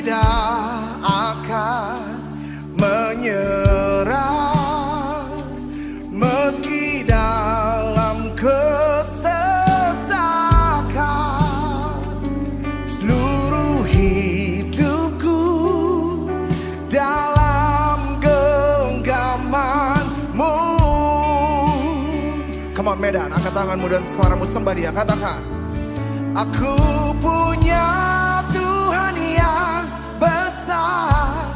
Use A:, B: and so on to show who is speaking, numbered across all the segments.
A: tidak akan menyerah meski dalam kesesakan. Seluruh hidupku dalam genggaman-Mu. Come on Medan, angkat tanganmu dan suaramu sembah Dia. Katakan, aku punya Tuhan yang besar,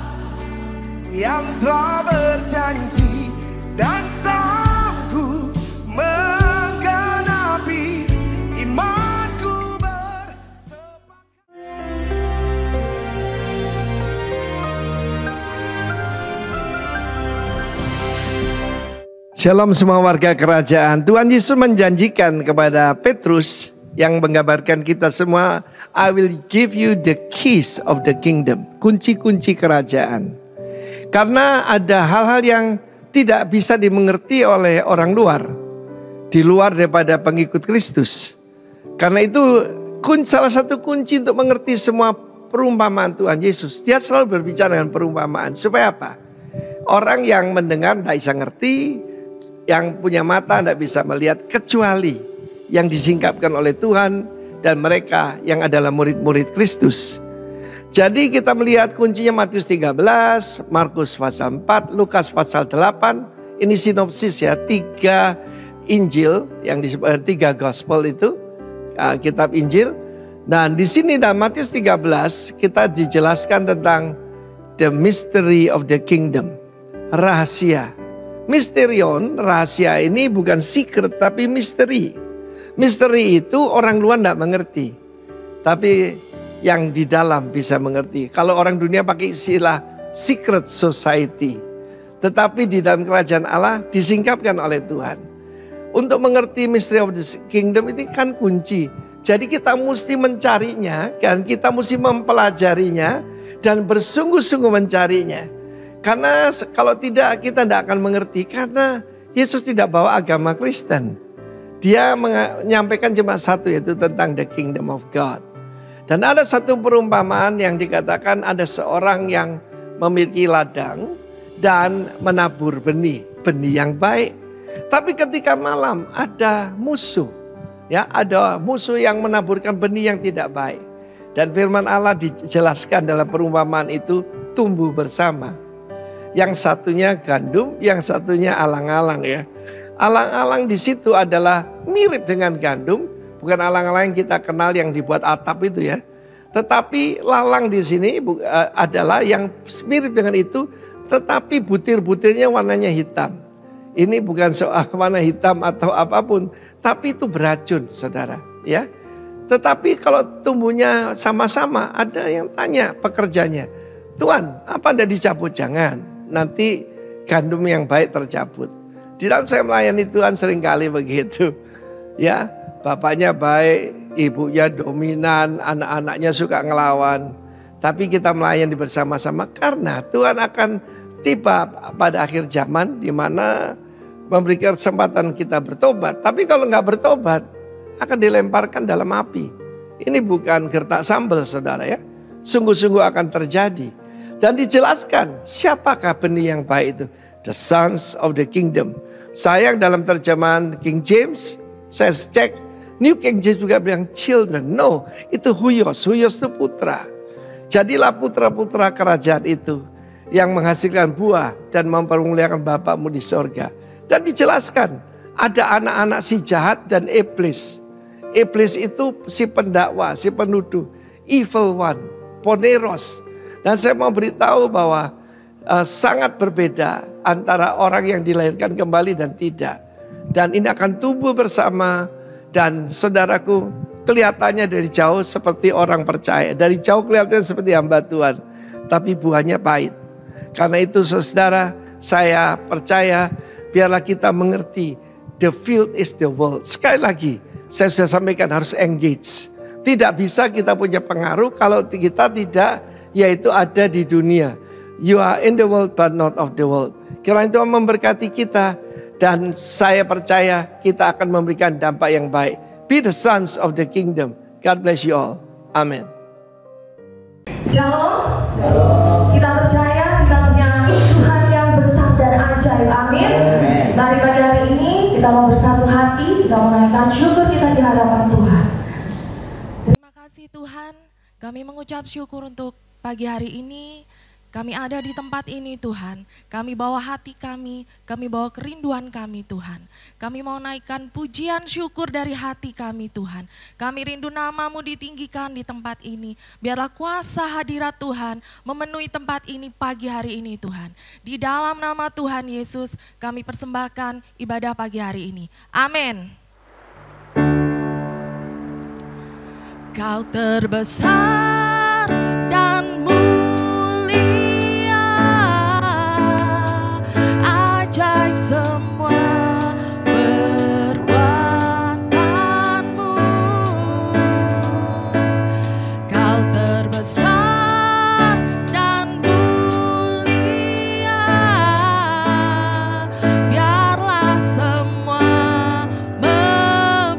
A: yang telah berjanji dan sanggup menggenapi imanku bersepakat.
B: Shalom semua warga kerajaan. Tuhan Yesus menjanjikan kepada Petrus yang menggambarkan kita semua, I will give you the keys of the kingdom. Kunci-kunci kerajaan. Karena ada hal-hal yang tidak bisa dimengerti oleh orang luar, di luar daripada pengikut Kristus. Karena itu salah satu kunci untuk mengerti semua perumpamaan Tuhan Yesus. Dia selalu berbicara dengan perumpamaan. Supaya apa? Orang yang mendengar tidak bisa ngerti, yang punya mata tidak bisa melihat, kecuali yang disingkapkan oleh Tuhan dan mereka yang adalah murid-murid Kristus. Jadi kita melihat kuncinya Matius 13, Markus pasal 4, Lukas pasal 8. Ini sinopsis ya, 3 Injil yang disebut 3 Gospel itu, kitab Injil. Dan di sini dalam Matius 13 kita dijelaskan tentang the mystery of the kingdom, rahasia. Mysterion, rahasia ini bukan secret tapi misteri. Misteri itu orang luar tidak mengerti, tapi yang di dalam bisa mengerti. Kalau orang dunia pakai istilah secret society, tetapi di dalam kerajaan Allah disingkapkan oleh Tuhan. Untuk mengerti mystery of the kingdom ini kan kunci. Jadi kita mesti mencarinya, dan kita mesti mempelajarinya dan bersungguh-sungguh mencarinya. Karena kalau tidak kita tidak akan mengerti, karena Yesus tidak bawa agama Kristen. Dia menyampaikan cuma satu, yaitu tentang the kingdom of God. Dan ada satu perumpamaan yang dikatakan ada seorang yang memiliki ladang dan menabur benih yang baik. Tapi ketika malam ada musuh, ya ada musuh yang menaburkan benih yang tidak baik. Dan firman Allah dijelaskan dalam perumpamaan itu tumbuh bersama. Yang satunya gandum, yang satunya alang-alang ya. Alang-alang di situ adalah mirip dengan gandum, bukan alang-alang yang kita kenal yang dibuat atap itu ya. Tetapi lalang di sini adalah yang mirip dengan itu, tetapi butir-butirnya warnanya hitam. Ini bukan soal warna hitam atau apapun, tapi itu beracun, saudara. Ya, tetapi kalau tumbuhnya sama-sama, ada yang tanya pekerjanya, Tuhan, apa Anda dicabut? Jangan, nanti gandum yang baik tercabut. Di dalam saya melayani Tuhan seringkali begitu. Ya, bapaknya baik, ibunya dominan, anak-anaknya suka ngelawan. Tapi kita melayani bersama-sama karena Tuhan akan tiba pada akhir zaman di mana memberikan kesempatan kita bertobat. Tapi kalau nggak bertobat akan dilemparkan dalam api. Ini bukan gertak sambal, saudara ya. Sungguh-sungguh akan terjadi. Dan dijelaskan siapakah benih yang baik itu. The sons of the kingdom. Sayang dalam terjemahan King James, saya cek, New King James juga bilang children. No, itu huios. Huios itu putra. Jadilah putra-putra kerajaan itu yang menghasilkan buah dan mempermuliakan Bapakmu di sorga. Dan dijelaskan, ada anak-anak si jahat dan iblis. Iblis itu si pendakwa, si penuduh. Evil one, poneros. Dan saya mau beritahu bahwa sangat berbeda antara orang yang dilahirkan kembali dan tidak. Dan ini akan tumbuh bersama. Dan saudaraku, kelihatannya dari jauh seperti orang percaya. Dari jauh kelihatannya seperti hamba Tuhan. Tapi buahnya pahit. Karena itu saudara, saya percaya biarlah kita mengerti. The field is the world. Sekali lagi, saya sudah sampaikan harus engage. Tidak bisa kita punya pengaruh kalau kita tidak, yaitu ada di dunia. You are in the world but not of the world. Kiranya Tuhan memberkati kita. Dan saya percaya kita akan memberikan dampak yang baik. Be the sons of the kingdom. God bless you all. Amen.
C: Shalom. Kita percaya kita punya Tuhan yang besar dan ajaib. Amin. Mari pagi hari ini kita mau bersatu hati, kita mau menaikkan syukur kita di hadapan Tuhan.
D: Terima kasih Tuhan, kami mengucap syukur untuk pagi hari ini. Kami ada di tempat ini Tuhan, kami bawa hati kami bawa kerinduan kami Tuhan. Kami mau naikkan pujian syukur dari hati kami Tuhan. Kami rindu nama-Mu ditinggikan di tempat ini. Biarlah kuasa hadirat Tuhan memenuhi tempat ini pagi hari ini Tuhan. Di dalam nama Tuhan Yesus kami persembahkan ibadah pagi hari ini. Amin. Kau terbesar dan ajaib semua perbuatanmu. Kau terbesar dan mulia. Biarlah semua memujimu.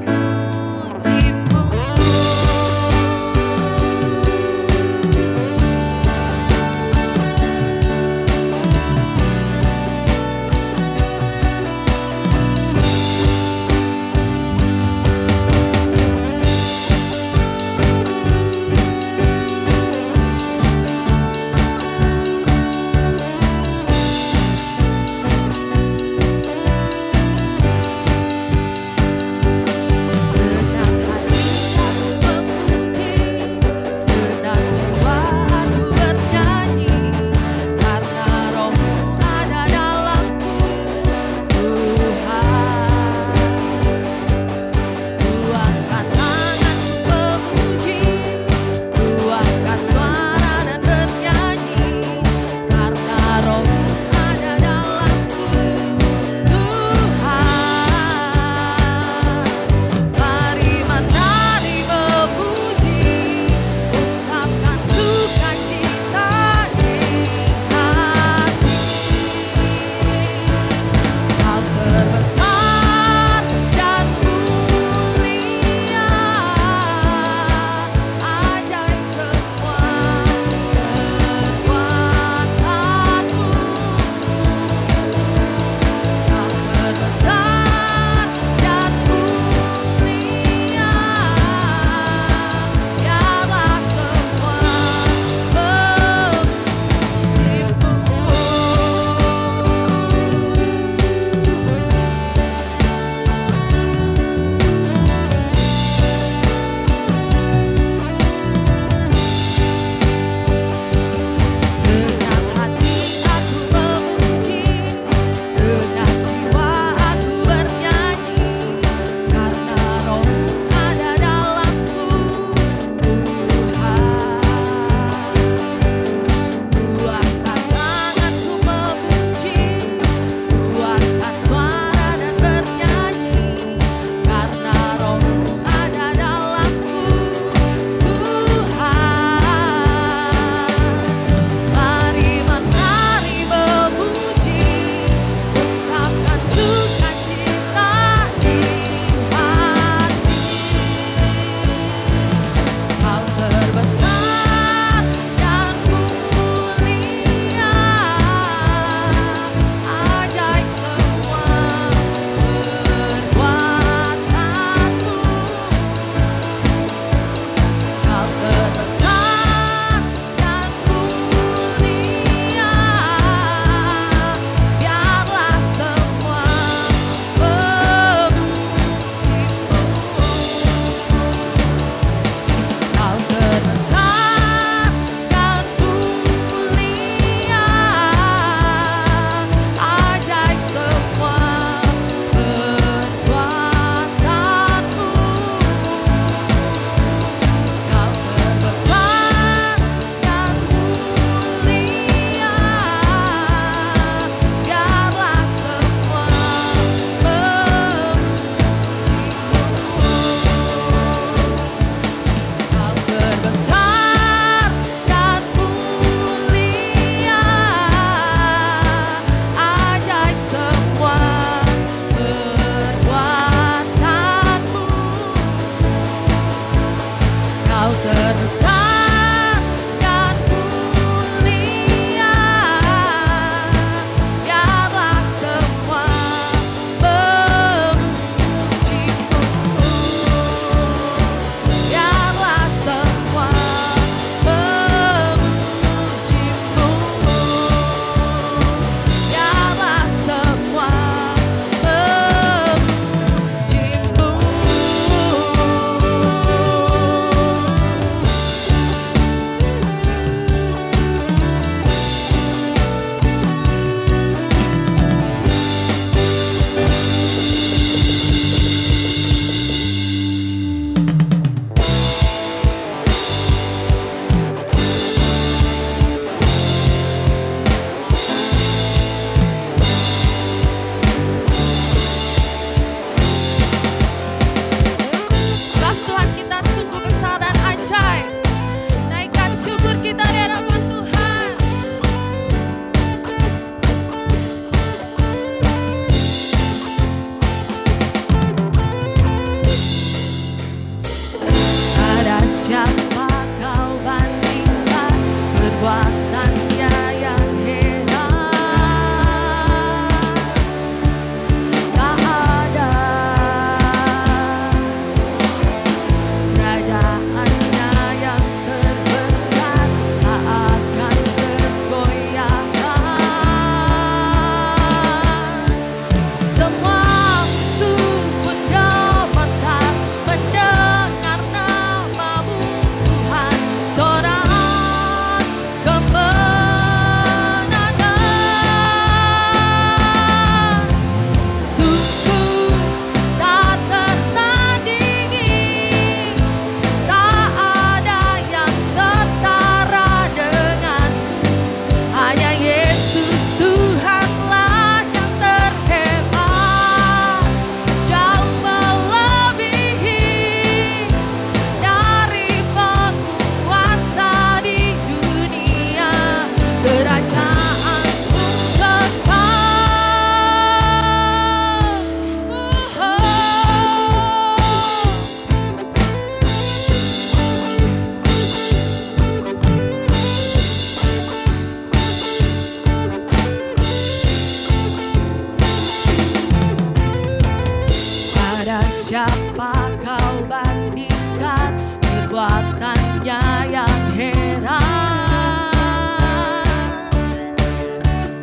D: siapa kau bandingkan perbuatannya yang heran.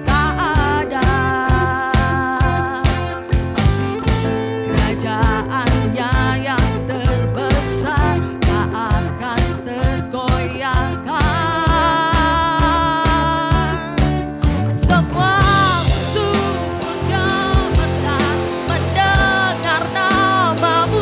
D: Tak ada kerajaannya yang terbesar, tak akan tergoyahkan. Semua surga mendengar namamu.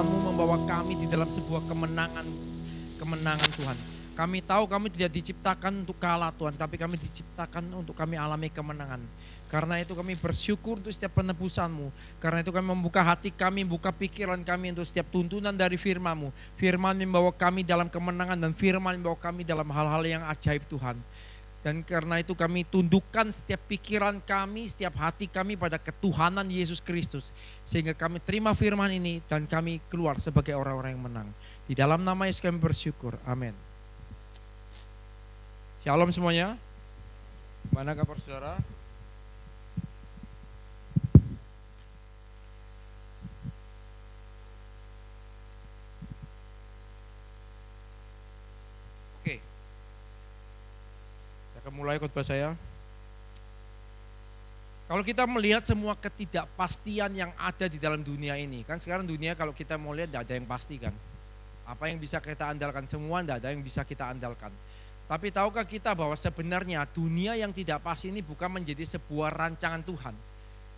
E: penebusan-Mu membawa kami di dalam sebuah kemenangan Tuhan. Kami tahu kami tidak diciptakan untuk kalah Tuhan, tapi kami diciptakan untuk kami alami kemenangan. Karena itu kami bersyukur untuk setiap penebusan-Mu. Karena itu kami membuka hati kami, membuka pikiran kami untuk setiap tuntunan dari firman-Mu. Firman membawa kami dalam kemenangan dan firman membawa kami dalam hal-hal yang ajaib Tuhan. Dan karena itu kami tundukkan setiap pikiran kami, setiap hati kami pada ketuhanan Yesus Kristus. Sehingga kami terima firman ini dan kami keluar sebagai orang-orang yang menang. Di dalam nama Yesus kami bersyukur. Amin. Shalom semuanya. Mana kabar saudara? Oke. Saya akan mulai khotbah saya. Kalau kita melihat semua ketidakpastian yang ada di dalam dunia ini, kan sekarang dunia kalau kita mau lihat tidak ada yang pasti kan. Apa yang bisa kita andalkan, semua tidak ada yang bisa kita andalkan. Tapi tahukah kita bahwa sebenarnya dunia yang tidak pasti ini bukan menjadi sebuah rancangan Tuhan.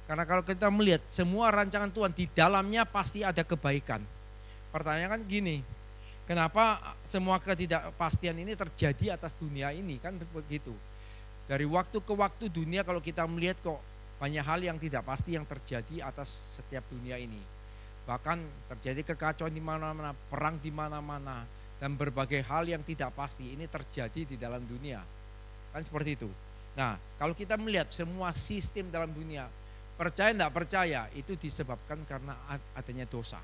E: Karena kalau kita melihat semua rancangan Tuhan di dalamnya pasti ada kebaikan. Pertanyaan kan gini, kenapa semua ketidakpastian ini terjadi atas dunia ini, kan begitu. Dari waktu ke waktu dunia kalau kita melihat kok banyak hal yang tidak pasti yang terjadi atas setiap dunia ini. Bahkan terjadi kekacauan di mana-mana, perang di mana-mana, dan berbagai hal yang tidak pasti ini terjadi di dalam dunia. Kan seperti itu. Nah, kalau kita melihat semua sistem dalam dunia, percaya tidak percaya, itu disebabkan karena adanya dosa.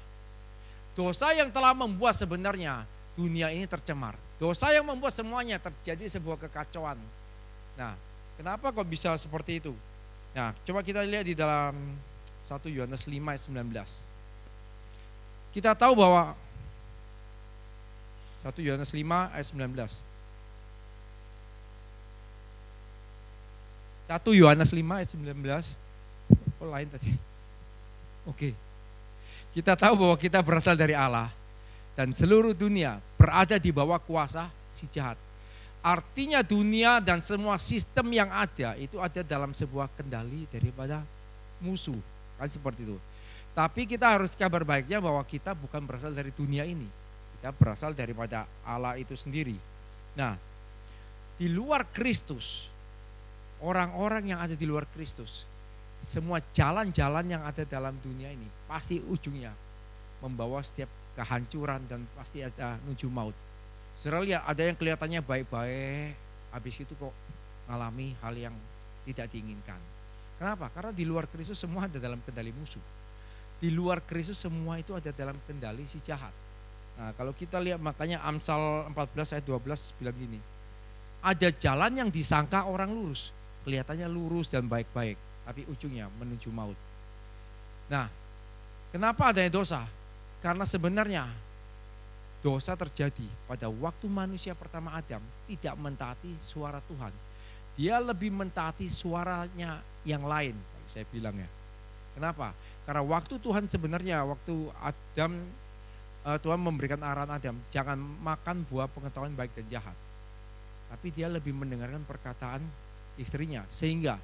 E: Dosa yang telah membuat sebenarnya dunia ini tercemar. Dosa yang membuat semuanya terjadi sebuah kekacauan. Nah, kenapa kok bisa seperti itu? Nah, coba kita lihat di dalam 1 Yohanes 5 ayat 19. Kita tahu bahwa 1 Yohanes 5 ayat 19. 1 Yohanes 5 ayat 19. Oh lain tadi. Oke. Kita tahu bahwa kita berasal dari Allah dan seluruh dunia berada di bawah kuasa si jahat. Artinya dunia dan semua sistem yang ada itu ada dalam sebuah kendali daripada musuh. Kan seperti itu. Tapi kita harus kabar baiknya bahwa kita bukan berasal dari dunia ini. Kita berasal daripada Allah itu sendiri. Nah, di luar Kristus, orang-orang yang ada di luar Kristus, semua jalan-jalan yang ada dalam dunia ini pasti ujungnya membawa setiap kehancuran dan pasti ada menuju maut. Saudara lihat ada yang kelihatannya baik-baik, habis itu kok mengalami hal yang tidak diinginkan. Kenapa? Karena di luar Kristus semua ada dalam kendali musuh. Di luar Kristus semua itu ada dalam kendali si jahat. Nah, kalau kita lihat makanya Amsal 14 ayat 12 bilang gini. Ada jalan yang disangka orang lurus, kelihatannya lurus dan baik-baik, tapi ujungnya menuju maut. Nah, kenapa adanya dosa? Karena sebenarnya dosa terjadi pada waktu manusia pertama Adam tidak mentaati suara Tuhan. Dia lebih mentaati suaranya yang lain, kalau saya bilang ya. Kenapa? Karena waktu Tuhan sebenarnya, waktu Adam, Tuhan memberikan arahan Adam, jangan makan buah pengetahuan baik dan jahat. Tapi dia lebih mendengarkan perkataan istrinya. Sehingga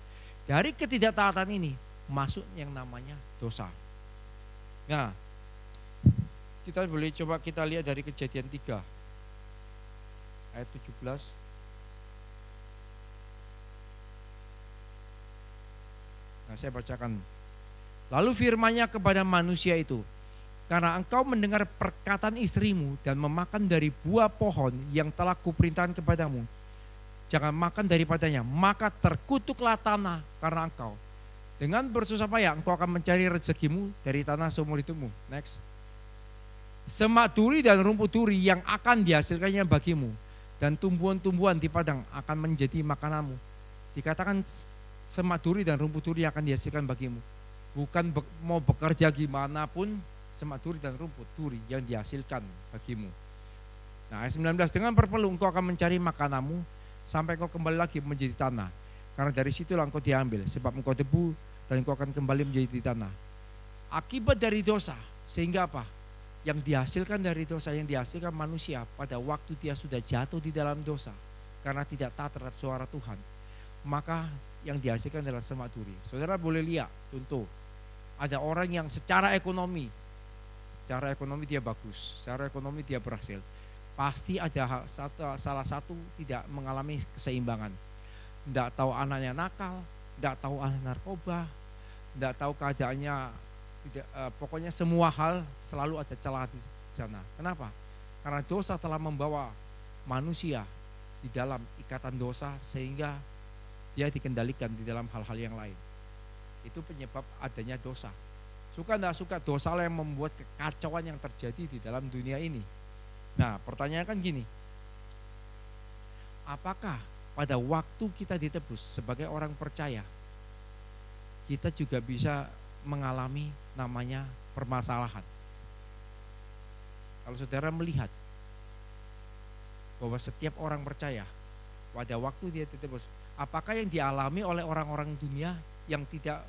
E: dari ketidaktaatan ini masuk yang namanya dosa. Nah, kita boleh coba kita lihat dari Kejadian 3 ayat 17. Nah, saya bacakan. Lalu firman-Nya kepada manusia itu, karena engkau mendengar perkataan istrimu dan memakan dari buah pohon yang telah kuperintahkan kepadamu, jangan makan daripadanya, maka terkutuklah tanah karena engkau. Dengan bersusah payah engkau akan mencari rezekimu dari tanah seumur hidupmu. Next. Semak duri dan rumput duri yang akan dihasilkannya bagimu, dan tumbuhan-tumbuhan di padang akan menjadi makananmu. Dikatakan semak duri dan rumput duri yang akan dihasilkan bagimu. Bukan mau bekerja gimana pun, semak duri dan rumput duri yang dihasilkan bagimu. Nah, ayat 19, dengan berpeluh engkau akan mencari makananmu sampai engkau kembali lagi menjadi tanah. Karena dari situlah engkau diambil, sebab engkau debu dan engkau akan kembali menjadi tanah. Akibat dari dosa, sehingga apa? Yang dihasilkan dari dosa, yang dihasilkan manusia pada waktu dia sudah jatuh di dalam dosa, karena tidak taat terhadap suara Tuhan, maka yang dihasilkan adalah semak duri. Saudara boleh lihat, contoh, ada orang yang secara ekonomi secara ekonomi dia bagus, secara ekonomi dia berhasil. Pasti ada salah satu tidak mengalami keseimbangan. Tidak tahu anaknya nakal, tidak tahu anak narkoba, tidak tahu keadaannya, pokoknya semua hal selalu ada celah di sana. Kenapa? Karena dosa telah membawa manusia di dalam ikatan dosa sehingga dia dikendalikan di dalam hal-hal yang lain. Itu penyebab adanya dosa. Suka tidak suka, dosa yang membuat kekacauan yang terjadi di dalam dunia ini. Nah, pertanyaan kan gini, apakah pada waktu kita ditebus sebagai orang percaya, kita juga bisa mengalami namanya permasalahan? Kalau saudara melihat bahwa setiap orang percaya pada waktu dia ditebus, apakah yang dialami oleh orang-orang dunia yang tidak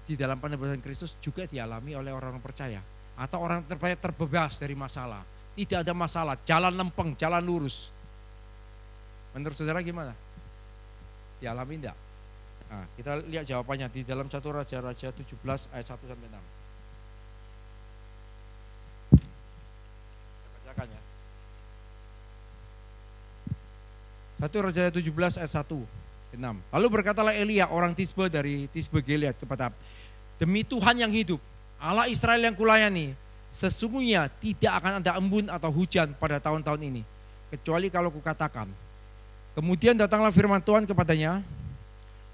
E: di dalam penebusan Kristus juga dialami oleh orang-orang percaya? Atau orang percaya terbebas dari masalah? Tidak ada masalah, jalan lempeng, jalan lurus. Menurut saudara gimana? Dialami enggak? Nah, kita lihat jawabannya di dalam 1 Raja-Raja 17 ayat 1 sampai 6. Saya bacakan ya. 1 Raja 17 ayat 1 6. Lalu berkatalah Elia orang Tisbe dari Tisbe Gilead kepada, demi Tuhan yang hidup, Allah Israel yang kulayani, sesungguhnya tidak akan ada embun atau hujan pada tahun-tahun ini, kecuali kalau kukatakan. Kemudian datanglah firman Tuhan kepadanya,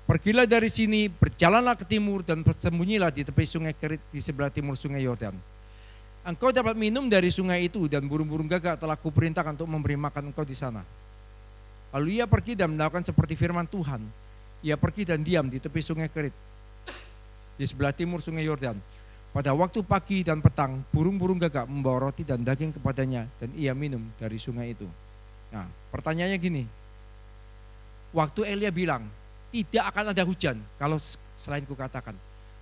E: pergilah dari sini, berjalanlah ke timur dan bersembunyilah di tepi sungai Kerit di sebelah timur sungai Yordan. Engkau dapat minum dari sungai itu dan burung-burung gagak telah kuperintahkan untuk memberi makan engkau di sana. Lalu ia pergi dan melakukan seperti firman Tuhan. Ia pergi dan diam di tepi sungai Kerit di sebelah timur sungai Yordan. Pada waktu pagi dan petang, burung-burung gagak membawa roti dan daging kepadanya dan ia minum dari sungai itu. Nah, pertanyaannya gini, waktu Elia bilang tidak akan ada hujan kalau selain kukatakan,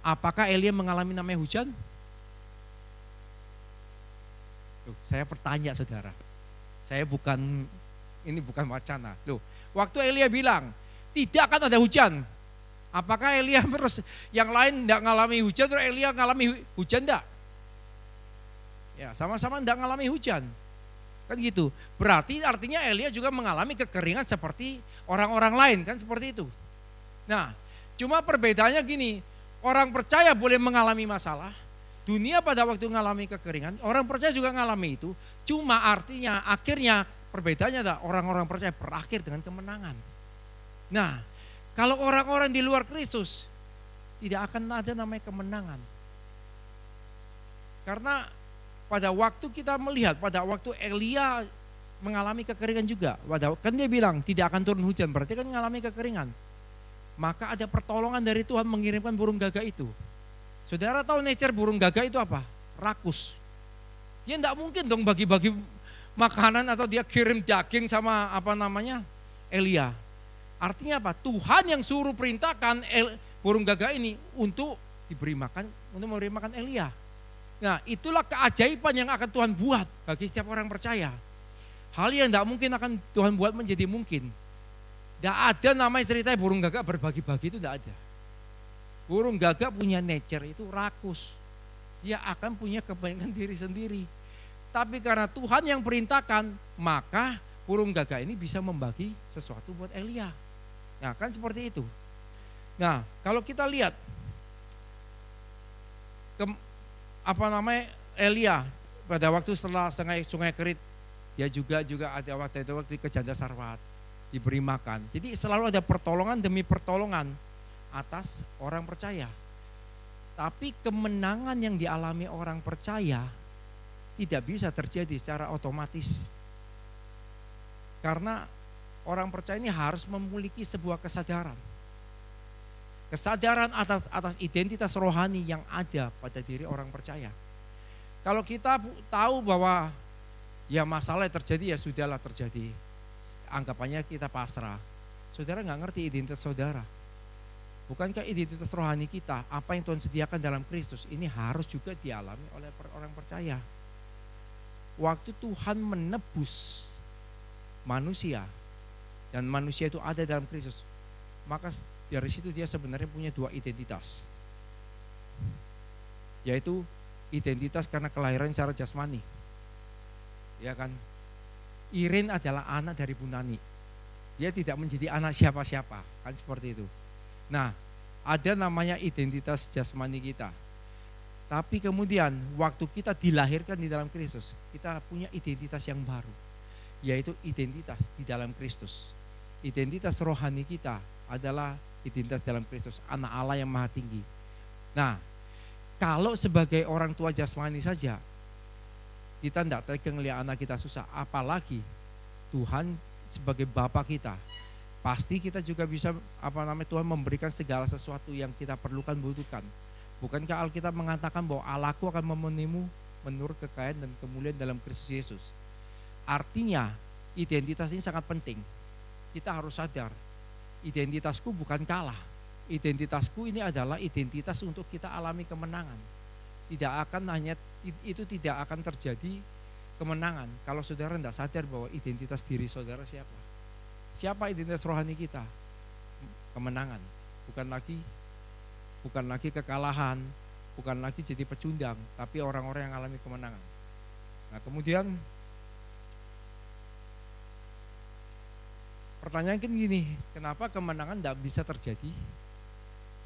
E: apakah Elia mengalami namanya hujan? Loh, saya bertanya saudara, ini bukan wacana. Loh, waktu Elia bilang tidak akan ada hujan, apakah Elia terus yang lain tidak mengalami hujan, terus Elia mengalami hujan enggak? Ya, sama-sama tidak mengalami hujan. Kan gitu. Berarti artinya Elia juga mengalami kekeringan seperti orang-orang lain, kan seperti itu. Nah, cuma perbedaannya gini, orang percaya boleh mengalami masalah, dunia pada waktu mengalami kekeringan, orang percaya juga mengalami itu. Cuma artinya akhirnya perbedaannya adalah orang-orang percaya berakhir dengan kemenangan. Nah, kalau orang-orang di luar Kristus, tidak akan ada namanya kemenangan. Karena pada waktu kita melihat, pada waktu Elia mengalami kekeringan juga. Kan dia bilang tidak akan turun hujan, berarti kan mengalami kekeringan. Maka ada pertolongan dari Tuhan mengirimkan burung gagak itu. Saudara tahu nature burung gagak itu apa? Rakus. Dia tidak mungkin dong bagi-bagi makanan atau dia kirim daging sama Elia. Artinya apa? Tuhan yang suruh perintahkan burung gagak ini untuk memberi makan Elia. Nah, itulah keajaiban yang akan Tuhan buat bagi setiap orang percaya. Hal yang tidak mungkin akan Tuhan buat menjadi mungkin. Tidak ada namanya cerita burung gagak berbagi-bagi, itu tidak ada. Burung gagak punya nature itu rakus. Dia akan punya kepentingan diri sendiri. Tapi karena Tuhan yang perintahkan, maka burung gagak ini bisa membagi sesuatu buat Elia. Nah, kan seperti itu. Nah, kalau kita lihat Elia pada waktu setelah sungai Kerit, dia juga ada waktu ke Janda Sarwat, diberi makan. Jadi selalu ada pertolongan demi pertolongan atas orang percaya. Tapi kemenangan yang dialami orang percaya tidak bisa terjadi secara otomatis. Karena orang percaya ini harus memiliki sebuah kesadaran. Kesadaran atas identitas rohani yang ada pada diri orang percaya. Kalau kita tahu bahwa ya masalah yang terjadi ya sudahlah terjadi. Anggapannya kita pasrah. Saudara nggak ngerti identitas saudara. Bukankah identitas rohani kita, apa yang Tuhan sediakan dalam Kristus, ini harus juga dialami oleh orang percaya. Waktu Tuhan menebus manusia, dan manusia itu ada dalam Kristus, maka dari situ dia sebenarnya punya dua identitas. Yaitu identitas karena kelahiran secara jasmani. Ya kan? Iren adalah anak dari Bunani. Dia tidak menjadi anak siapa-siapa, kan seperti itu. Nah, ada namanya identitas jasmani kita. Tapi kemudian waktu kita dilahirkan di dalam Kristus, kita punya identitas yang baru, yaitu identitas di dalam Kristus. Identitas rohani kita adalah identitas dalam Kristus, anak Allah yang maha tinggi. Nah, kalau sebagai orang tua jasmani saja, kita tidak tega ngelihat anak kita susah, apalagi Tuhan sebagai Bapa kita. Pasti kita juga bisa Tuhan memberikan segala sesuatu yang kita perlukan, butuhkan. Bukankah Alkitab mengatakan bahwa Allahku akan memenuhimu menurut kekayaan dan kemuliaan dalam Kristus Yesus. Artinya identitas ini sangat penting. Kita harus sadar, identitasku bukan kalah. Identitasku ini adalah identitas untuk kita alami kemenangan. Tidak akan terjadi kemenangan kalau saudara tidak sadar bahwa identitas diri saudara siapa. Siapa identitas rohani kita? Kemenangan, bukan lagi kekalahan, bukan lagi jadi pecundang, tapi orang-orang yang alami kemenangan. Nah, kemudian pertanyaan kan gini, kenapa kemenangan tidak bisa terjadi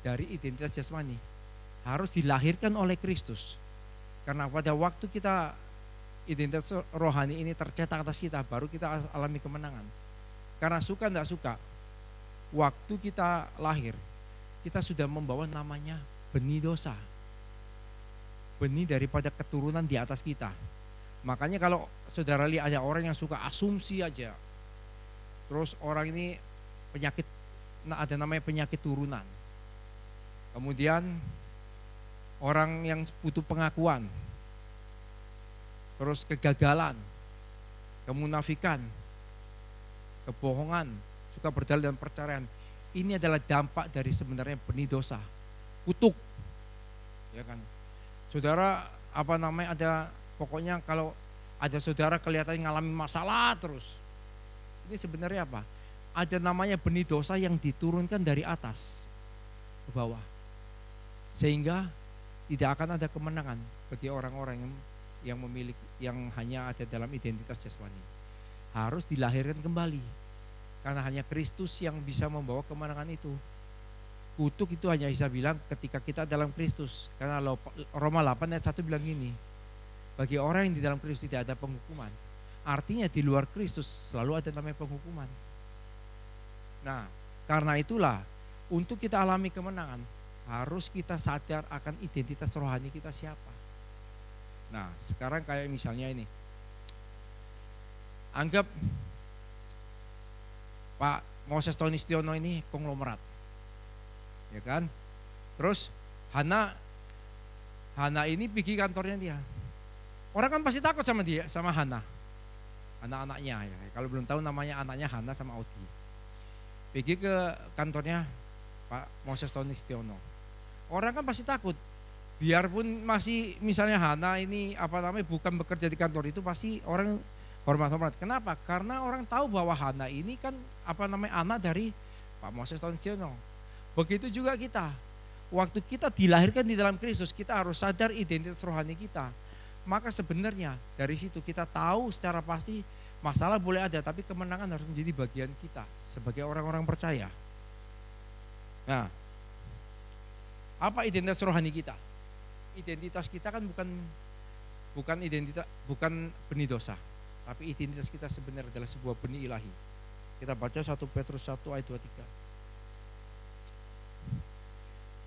E: dari identitas jasmani? Harus dilahirkan oleh Kristus. Karena pada waktu kita identitas rohani ini tercetak atas kita, baru kita alami kemenangan. Karena suka tidak suka, waktu kita lahir, kita sudah membawa namanya benih dosa. Benih daripada keturunan di atas kita. Makanya kalau saudara lihat ada orang yang suka asumsi aja. Terus orang ini ada namanya penyakit turunan. Kemudian orang yang butuh pengakuan. Terus kegagalan, kemunafikan, kebohongan, suka berdalih dalam perceraian. Ini adalah dampak dari sebenarnya benih dosa, kutuk, ya kan. Saudara ada pokoknya kalau ada saudara kelihatan ngalami masalah terus, ini sebenarnya apa? Ada namanya benih dosa yang diturunkan dari atas ke bawah, sehingga tidak akan ada kemenangan bagi orang-orang yang hanya ada dalam identitas jasmani. Harus dilahirkan kembali. Karena hanya Kristus yang bisa membawa kemenangan itu. Kutuk itu hanya bisa bilang ketika kita dalam Kristus. Karena Roma 8 ayat 1 bilang gini, bagi orang yang di dalam Kristus tidak ada penghukuman. Artinya di luar Kristus selalu ada namanya penghukuman. Nah, karena itulah untuk kita alami kemenangan harus kita sadar akan identitas rohani kita siapa. Nah, sekarang kayak misalnya ini. Anggap Pak Moses Tonistiono ini konglomerat, ya kan? Terus Hana ini pergi kantornya dia. Orang kan pasti takut sama dia, sama Hana, anak-anaknya ya. Kalau belum tahu namanya anaknya Hana sama Audi. Pergi ke kantornya Pak Moses Tonistiono. Orang kan pasti takut. Biarpun masih misalnya Hana ini bukan bekerja di kantor itu, pasti orang hormat. Kenapa? Karena orang tahu bahwa Hana ini kan anak dari Pak Moses Tonistiono. Begitu juga kita. Waktu kita dilahirkan di dalam Kristus, kita harus sadar identitas rohani kita. Maka sebenarnya dari situ kita tahu secara pasti masalah boleh ada, tapi kemenangan harus menjadi bagian kita sebagai orang-orang percaya. Nah, apa identitas rohani kita? Identitas kita kan bukan benih dosa. Tapi identitas kita sebenarnya adalah sebuah benih ilahi. Kita baca 1 Petrus 1 ayat 23.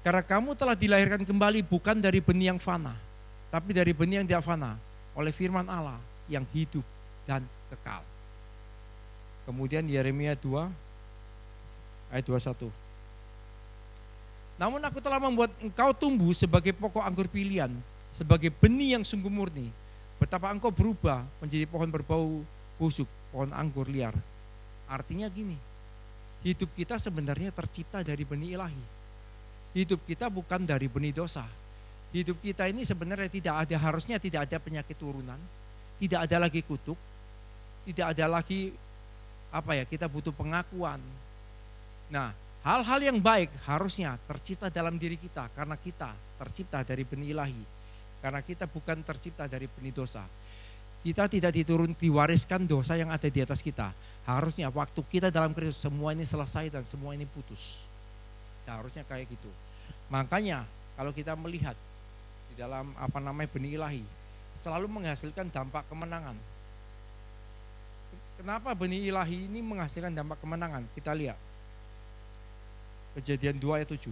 E: Karena kamu telah dilahirkan kembali bukan dari benih yang fana, tapi dari benih yang tidak fana, oleh firman Allah yang hidup dan kekal. Kemudian Yeremia 2 ayat 21. Namun aku telah membuat engkau tumbuh sebagai pokok anggur pilihan, sebagai benih yang sungguh murni. Betapa engkau berubah menjadi pohon berbau busuk, pohon anggur liar. Artinya gini, hidup kita sebenarnya tercipta dari benih ilahi. Hidup kita bukan dari benih dosa. Hidup kita ini sebenarnya harusnya tidak ada penyakit turunan, tidak ada lagi kutuk, tidak ada lagi kita butuh pengakuan. Nah, hal-hal yang baik harusnya tercipta dalam diri kita karena kita tercipta dari benih ilahi. Karena kita bukan tercipta dari benih dosa. Kita tidak diwariskan dosa yang ada di atas kita. Harusnya waktu kita dalam Kristus semua ini selesai dan semua ini putus. Seharusnya kayak gitu. Makanya kalau kita melihat di dalam benih ilahi selalu menghasilkan dampak kemenangan. Kenapa benih ilahi ini menghasilkan dampak kemenangan? Kita lihat. Kejadian 2 ayat 7.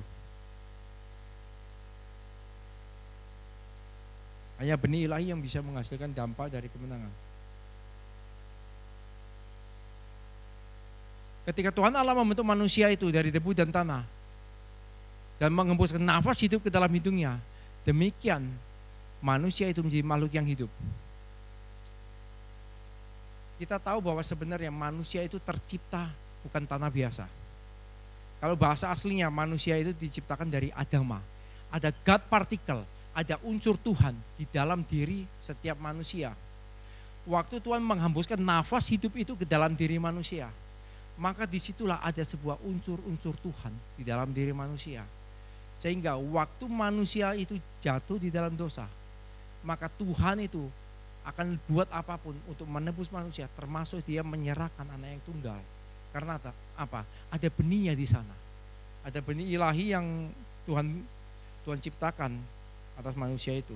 E: Hanya benih ilahi yang bisa menghasilkan dampak dari kemenangan. Ketika Tuhan Allah membentuk manusia itu dari debu dan tanah dan mengembuskan nafas hidup ke dalam hidungnya, demikian manusia itu menjadi makhluk yang hidup. Kita tahu bahwa sebenarnya manusia itu tercipta bukan tanah biasa. Kalau bahasa aslinya manusia itu diciptakan dari adama. Ada God particle, ada unsur Tuhan di dalam diri setiap manusia. Waktu Tuhan menghembuskan nafas hidup itu ke dalam diri manusia, maka disitulah ada sebuah unsur-unsur Tuhan di dalam diri manusia. Sehingga waktu manusia itu jatuh di dalam dosa, maka Tuhan itu akan buat apapun untuk menebus manusia, termasuk dia menyerahkan anak yang tunggal. Karena apa? Ada benihnya di sana. Ada benih ilahi yang Tuhan ciptakan atas manusia itu.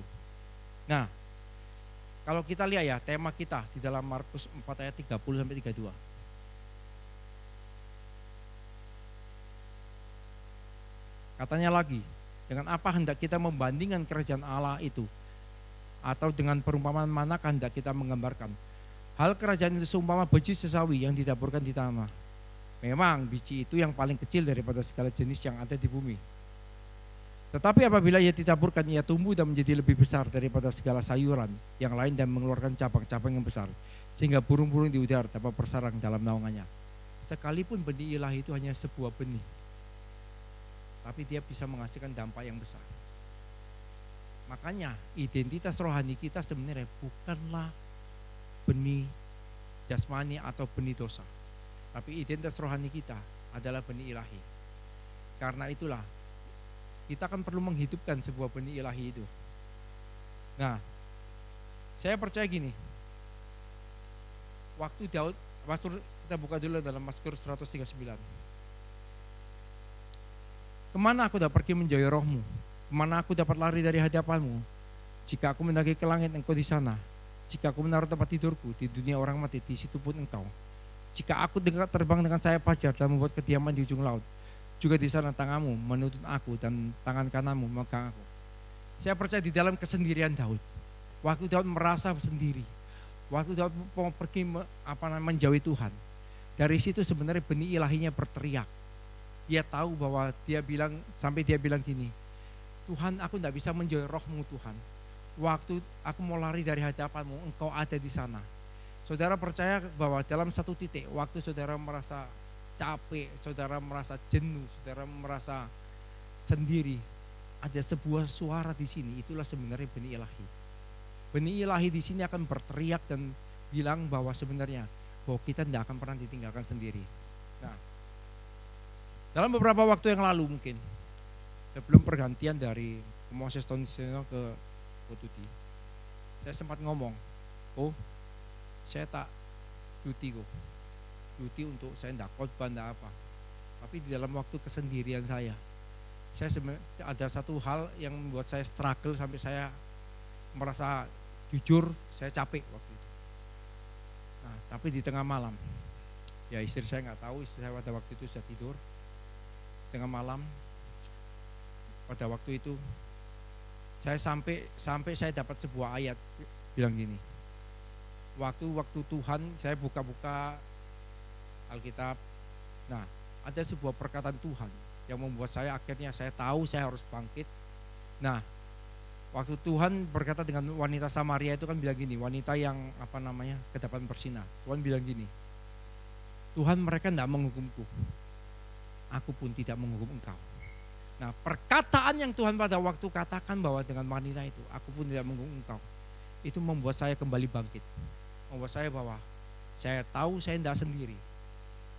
E: Nah, kalau kita lihat ya tema kita di dalam Markus 4 ayat 30 sampai 32. Katanya lagi, dengan apa hendak kita membandingkan kerajaan Allah itu? Atau dengan perumpamaan manakah hendak kita menggambarkan? Hal kerajaan itu seumpama biji sesawi yang ditaburkan di tanah. Memang biji itu yang paling kecil daripada segala jenis yang ada di bumi. Tetapi apabila ia ditaburkan, ia tumbuh dan menjadi lebih besar daripada segala sayuran yang lain dan mengeluarkan cabang-cabang yang besar. Sehingga burung-burung di udara dapat bersarang dalam naungannya. Sekalipun benih ilahi itu hanya sebuah benih, tapi dia bisa menghasilkan dampak yang besar. Makanya identitas rohani kita sebenarnya bukanlah benih jasmani atau benih dosa. Tapi identitas rohani kita adalah benih ilahi. Karena itulah kita akan perlu menghidupkan sebuah benih ilahi itu. Nah, saya percaya gini. Waktu Daud, kita buka dulu dalam Mazmur 139. Kemana aku dapat pergi menjauhi rohmu? Kemana aku dapat lari dari hadapanmu? Jika aku mendaki ke langit, engkau di sana. Jika aku menaruh tempat tidurku di dunia orang mati, di situ pun engkau. Jika aku terbang dengan sayap fajar dan membuat kediaman di ujung laut, juga di sana tanganmu menuntun aku dan tangan kananmu memegang aku. Saya percaya di dalam kesendirian Daud, waktu Daud merasa sendiri, waktu Daud mau pergi menjauhi Tuhan, dari situ sebenarnya benih ilahinya berteriak. Dia tahu bahwa dia bilang gini, Tuhan, aku tidak bisa menjauhi rohmu Tuhan. Waktu aku mau lari dari hadapanmu, engkau ada di sana. Saudara percaya bahwa dalam satu titik, waktu saudara merasa capek, saudara merasa jenuh, saudara merasa sendiri, ada sebuah suara di sini, itulah sebenarnya benih ilahi. Benih ilahi di sini akan berteriak dan bilang bahwa sebenarnya bahwa kita tidak akan pernah ditinggalkan sendiri. Nah, dalam beberapa waktu yang lalu mungkin, sebelum pergantian dari Moses Toniseno ke Kotuti, saya sempat ngomong, saya tak cuti untuk saya tidak khotbah, tidak apa. Tapi di dalam waktu kesendirian saya sebenarnya ada satu hal yang membuat saya struggle sampai saya merasa jujur saya capek waktu itu. Nah, tapi di tengah malam, ya istri saya nggak tahu, istri saya pada waktu itu sudah tidur. Tengah malam, pada waktu itu saya sampai saya dapat sebuah ayat bilang gini. Waktu Tuhan saya buka-buka Alkitab. Nah, ada sebuah perkataan Tuhan yang membuat saya akhirnya saya tahu saya harus bangkit. Nah, waktu Tuhan berkata dengan wanita Samaria itu kan bilang gini, wanita yang kedapan bersinar. Tuhan bilang gini, Tuhan, mereka tidak menghukumku, aku pun tidak menghukum engkau. Nah, perkataan yang Tuhan pada waktu katakan bahwa dengan wanita itu, aku pun tidak menghukum engkau, itu membuat saya kembali bangkit. Membuat saya bahwa saya tahu saya tidak sendiri.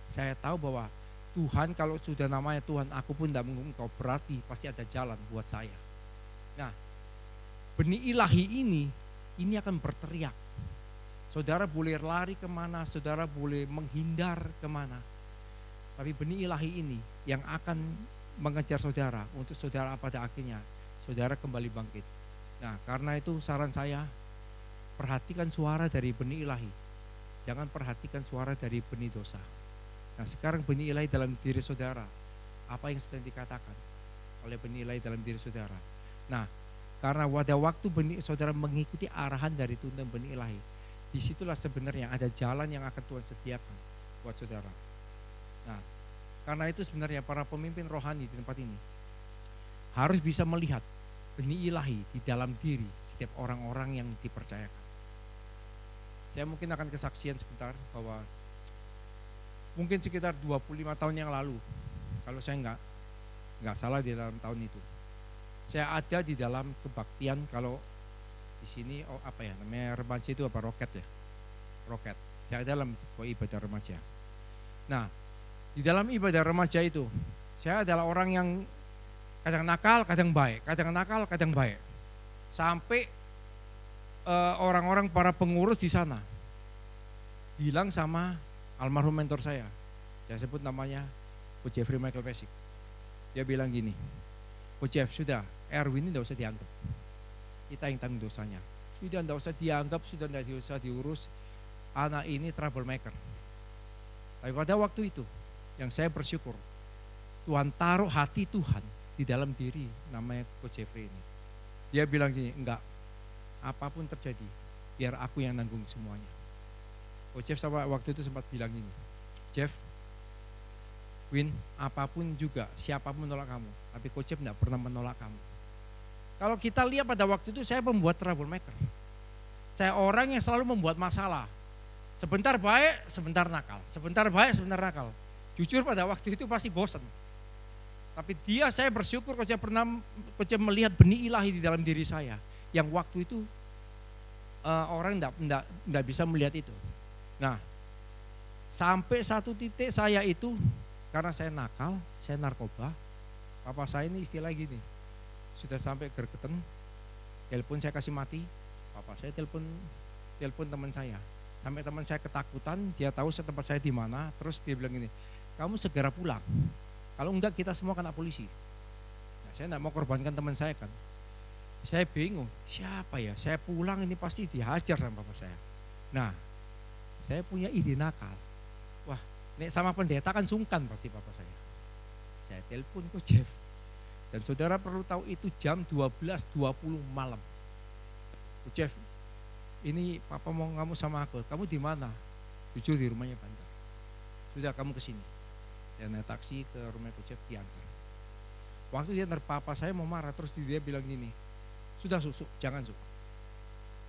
E: Saya tahu bahwa Tuhan kalau sudah namanya Tuhan, aku pun tidak menghukum engkau, berarti pasti ada jalan buat saya. Nah, benih ilahi ini akan berteriak. Saudara boleh lari kemana, saudara boleh menghindar kemana. Tapi benih ilahi ini yang akan mengejar saudara untuk saudara pada akhirnya saudara kembali bangkit. Nah, karena itu saran saya, perhatikan suara dari benih ilahi. Jangan perhatikan suara dari benih dosa. Nah, sekarang benih ilahi dalam diri saudara, apa yang sedang dikatakan oleh benih ilahi dalam diri saudara. Nah, karena pada waktu benih saudara mengikuti arahan dari tuntun benih ilahi, disitulah sebenarnya ada jalan yang akan Tuhan sediakan buat saudara. Nah, karena itu sebenarnya para pemimpin rohani di tempat ini harus bisa melihat benih ilahi di dalam diri setiap orang-orang yang dipercayakan. Saya mungkin akan kesaksian sebentar bahwa mungkin sekitar 25 tahun yang lalu, kalau saya nggak salah di dalam tahun itu, saya ada di dalam kebaktian. Kalau di sini namanya remaja itu apa, roket ya, roket. Saya ada dalam sebuah ibadah remaja. Nah, di dalam ibadah remaja itu saya adalah orang yang kadang nakal, kadang baik, kadang nakal, kadang baik. Sampai orang-orang para pengurus di sana bilang sama almarhum mentor saya sebut namanya Coach Jeffrey Michael Pesik. Dia bilang gini, Coach Jeff, sudah Erwin ini tidak usah dianggap, kita yang tanggung dosanya. Sudah tidak usah dianggap, sudah tidak usah diurus, anak ini troublemaker. Tapi pada waktu itu yang saya bersyukur, Tuhan taruh hati Tuhan di dalam diri namanya Coach Jeffrey ini. Dia bilang gini, enggak, apapun terjadi biar aku yang nanggung semuanya. Coach Jeff sama waktu itu sempat bilang gini, Jeff, Win, apapun juga, siapapun menolak kamu, tapi Coach Jeff enggak pernah menolak kamu. Kalau kita lihat pada waktu itu saya membuat troublemaker. Saya orang yang selalu membuat masalah. Sebentar baik, sebentar nakal. Sebentar baik, sebentar nakal. Jujur pada waktu itu pasti bosan. Tapi saya bersyukur Coach Jeff melihat benih ilahi di dalam diri saya. Yang waktu itu orang enggak bisa melihat itu. Nah, sampai satu titik saya itu, karena saya nakal, saya narkoba, papa saya ini istilah gini, sudah sampai gergeten, telepon saya kasih mati, papa saya telepon teman saya, sampai teman saya ketakutan, dia tahu tempat saya di mana, terus dia bilang gini, kamu segera pulang, kalau enggak kita semua kena polisi. Nah, saya enggak mau korbankan teman saya kan, saya bingung, siapa ya, saya pulang ini pasti dihajar sama papa saya. Nah, saya punya ide nakal, wah, nek sama pendeta kan sungkan pasti papa saya. Saya telepon Coach Jeff. Dan saudara perlu tahu itu jam 12.20 malam. Coach Jeff, ini papa mau kamu sama aku, kamu di mana? Jujur di rumahnya Bandar. Sudah kamu kesini. Saya naik taksi ke rumah Coach Jeff, diantar. Waktu dia ntar papa saya mau marah, terus dia bilang gini, sudah Susuk, jangan Susuk.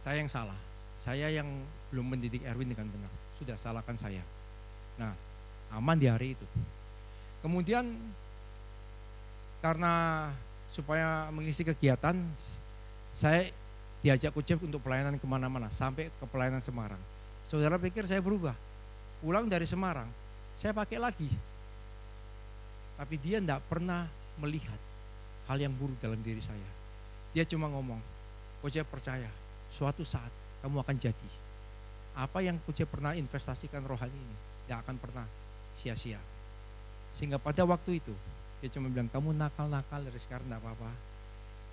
E: Saya yang salah, saya yang belum mendidik Erwin dengan benar. Sudah salahkan saya. Nah, aman di hari itu. Kemudian karena supaya mengisi kegiatan, saya diajak Coach Jeff untuk pelayanan kemana-mana, sampai ke pelayanan Semarang. Saudara pikir saya berubah, pulang dari Semarang, saya pakai lagi. Tapi dia tidak pernah melihat hal yang buruk dalam diri saya. Dia cuma ngomong, Coach Jeff percaya, suatu saat kamu akan jadi. Apa yang Coach Jeff pernah investasikan rohani ini, tidak akan pernah sia-sia. Sehingga pada waktu itu, dia cuma bilang, kamu nakal-nakal dari sekarang tidak apa-apa.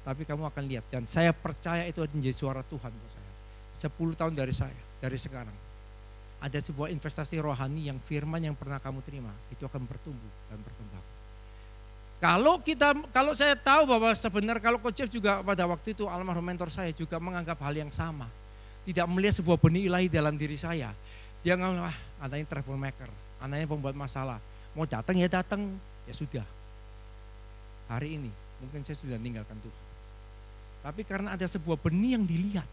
E: Tapi kamu akan lihat, dan saya percaya itu menjadi suara Tuhan buat saya. 10 tahun dari sekarang, ada sebuah investasi rohani yang firman yang pernah kamu terima, itu akan bertumbuh dan berkembang. Kalau saya tahu bahwa sebenarnya kalau Coach Jeff juga pada waktu itu almarhum mentor saya juga menganggap hal yang sama. Tidak melihat sebuah benih ilahi dalam diri saya. Dia ngomong, anaknya troublemaker, anaknya pembuat masalah. Mau datang ya datang, ya sudah. Hari ini mungkin saya sudah meninggalkan Tuhan. Tapi karena ada sebuah benih yang dilihat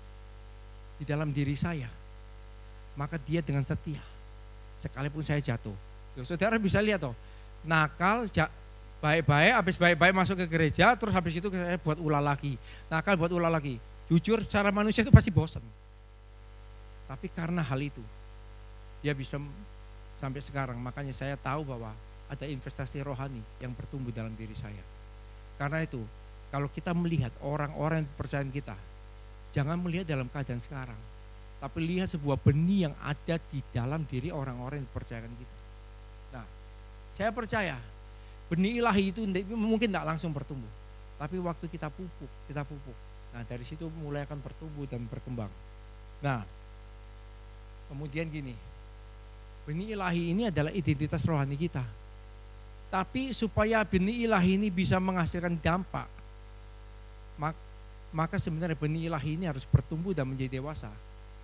E: di dalam diri saya, maka dia dengan setia, sekalipun saya jatuh. Loh, saudara bisa lihat toh, nakal, baik-baik, habis baik-baik masuk ke gereja, terus habis itu saya buat ulah lagi. Nakal buat ulah lagi. Jujur secara manusia itu pasti bosan. Tapi karena hal itu, dia bisa sampai sekarang. Makanya saya tahu bahwa ada investasi rohani yang bertumbuh dalam diri saya. Karena itu, kalau kita melihat orang-orang yang percaya kita, Jangan melihat dalam keadaan sekarang, tapi lihat sebuah benih yang ada di dalam diri orang-orang yang dipercayakan kita. Nah, saya percaya benih ilahi itu mungkin tidak langsung bertumbuh, tapi waktu kita pupuk. Nah, dari situ mulai akan bertumbuh dan berkembang. Nah, kemudian gini, benih ilahi ini adalah identitas rohani kita. Tapi supaya benih ilahi ini bisa menghasilkan dampak, maka sebenarnya benih ilahi ini harus bertumbuh dan menjadi dewasa.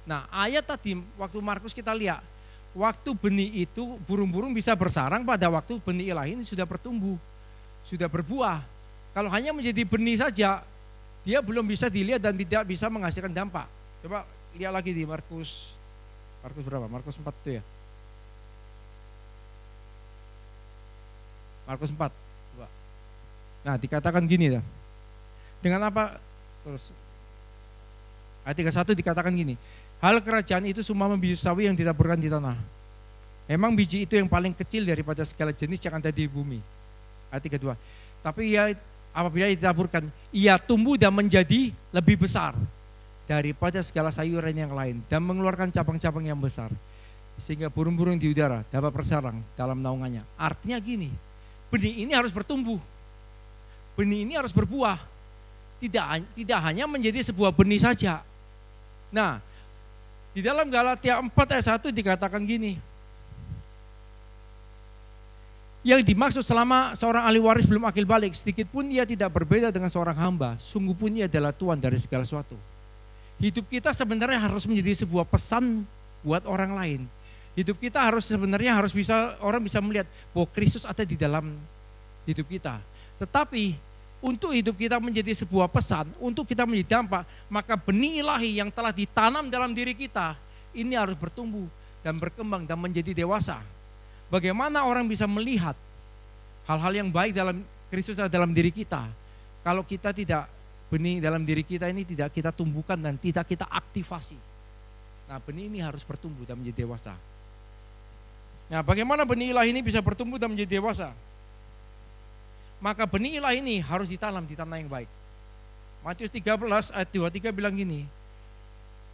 E: Nah, ayat tadi waktu Markus kita lihat, waktu benih itu burung-burung bisa bersarang pada waktu benih ilahi ini sudah bertumbuh, sudah berbuah. Kalau hanya menjadi benih saja, dia belum bisa dilihat dan tidak bisa menghasilkan dampak. Coba lihat lagi di Markus berapa? Markus 4 itu ya. Markus 4. Coba. Nah, dikatakan gini ya. Dengan apa? Terus ayat 31 dikatakan gini, hal kerajaan itu semua biji sawi yang ditaburkan di tanah. Memang biji itu yang paling kecil daripada segala jenis yang ada di bumi. Ayat 32. Tapi apabila ditaburkan, ia tumbuh dan menjadi lebih besar daripada segala sayuran yang lain dan mengeluarkan cabang-cabang yang besar, sehingga burung-burung di udara dapat bersarang dalam naungannya. Artinya gini, benih ini harus bertumbuh, benih ini harus berbuah. Tidak hanya menjadi sebuah benih saja. Nah, di dalam Galatia 4 ayat 1 dikatakan gini, yang dimaksud selama seorang ahli waris belum akil balik, sedikit pun ia tidak berbeda dengan seorang hamba, sungguh pun ia adalah Tuhan dari segala sesuatu. Hidup kita sebenarnya harus menjadi sebuah pesan buat orang lain. Hidup kita harus bisa, orang bisa melihat bahwa Kristus ada di dalam hidup kita. Tetapi untuk hidup kita menjadi sebuah pesan, untuk kita menjadi dampak, maka benih ilahi yang telah ditanam dalam diri kita, ini harus bertumbuh dan berkembang dan menjadi dewasa. Bagaimana orang bisa melihat hal-hal yang baik dalam Kristus dalam diri kita, kalau kita tidak, benih dalam diri kita ini tidak kita tumbuhkan dan tidak kita aktivasi. Nah, benih ini harus bertumbuh dan menjadi dewasa. Nah, bagaimana benih ilahi ini bisa bertumbuh dan menjadi dewasa? Maka benih ilahi ini harus ditanam di tanah yang baik. Matius 13 ayat 23 bilang gini,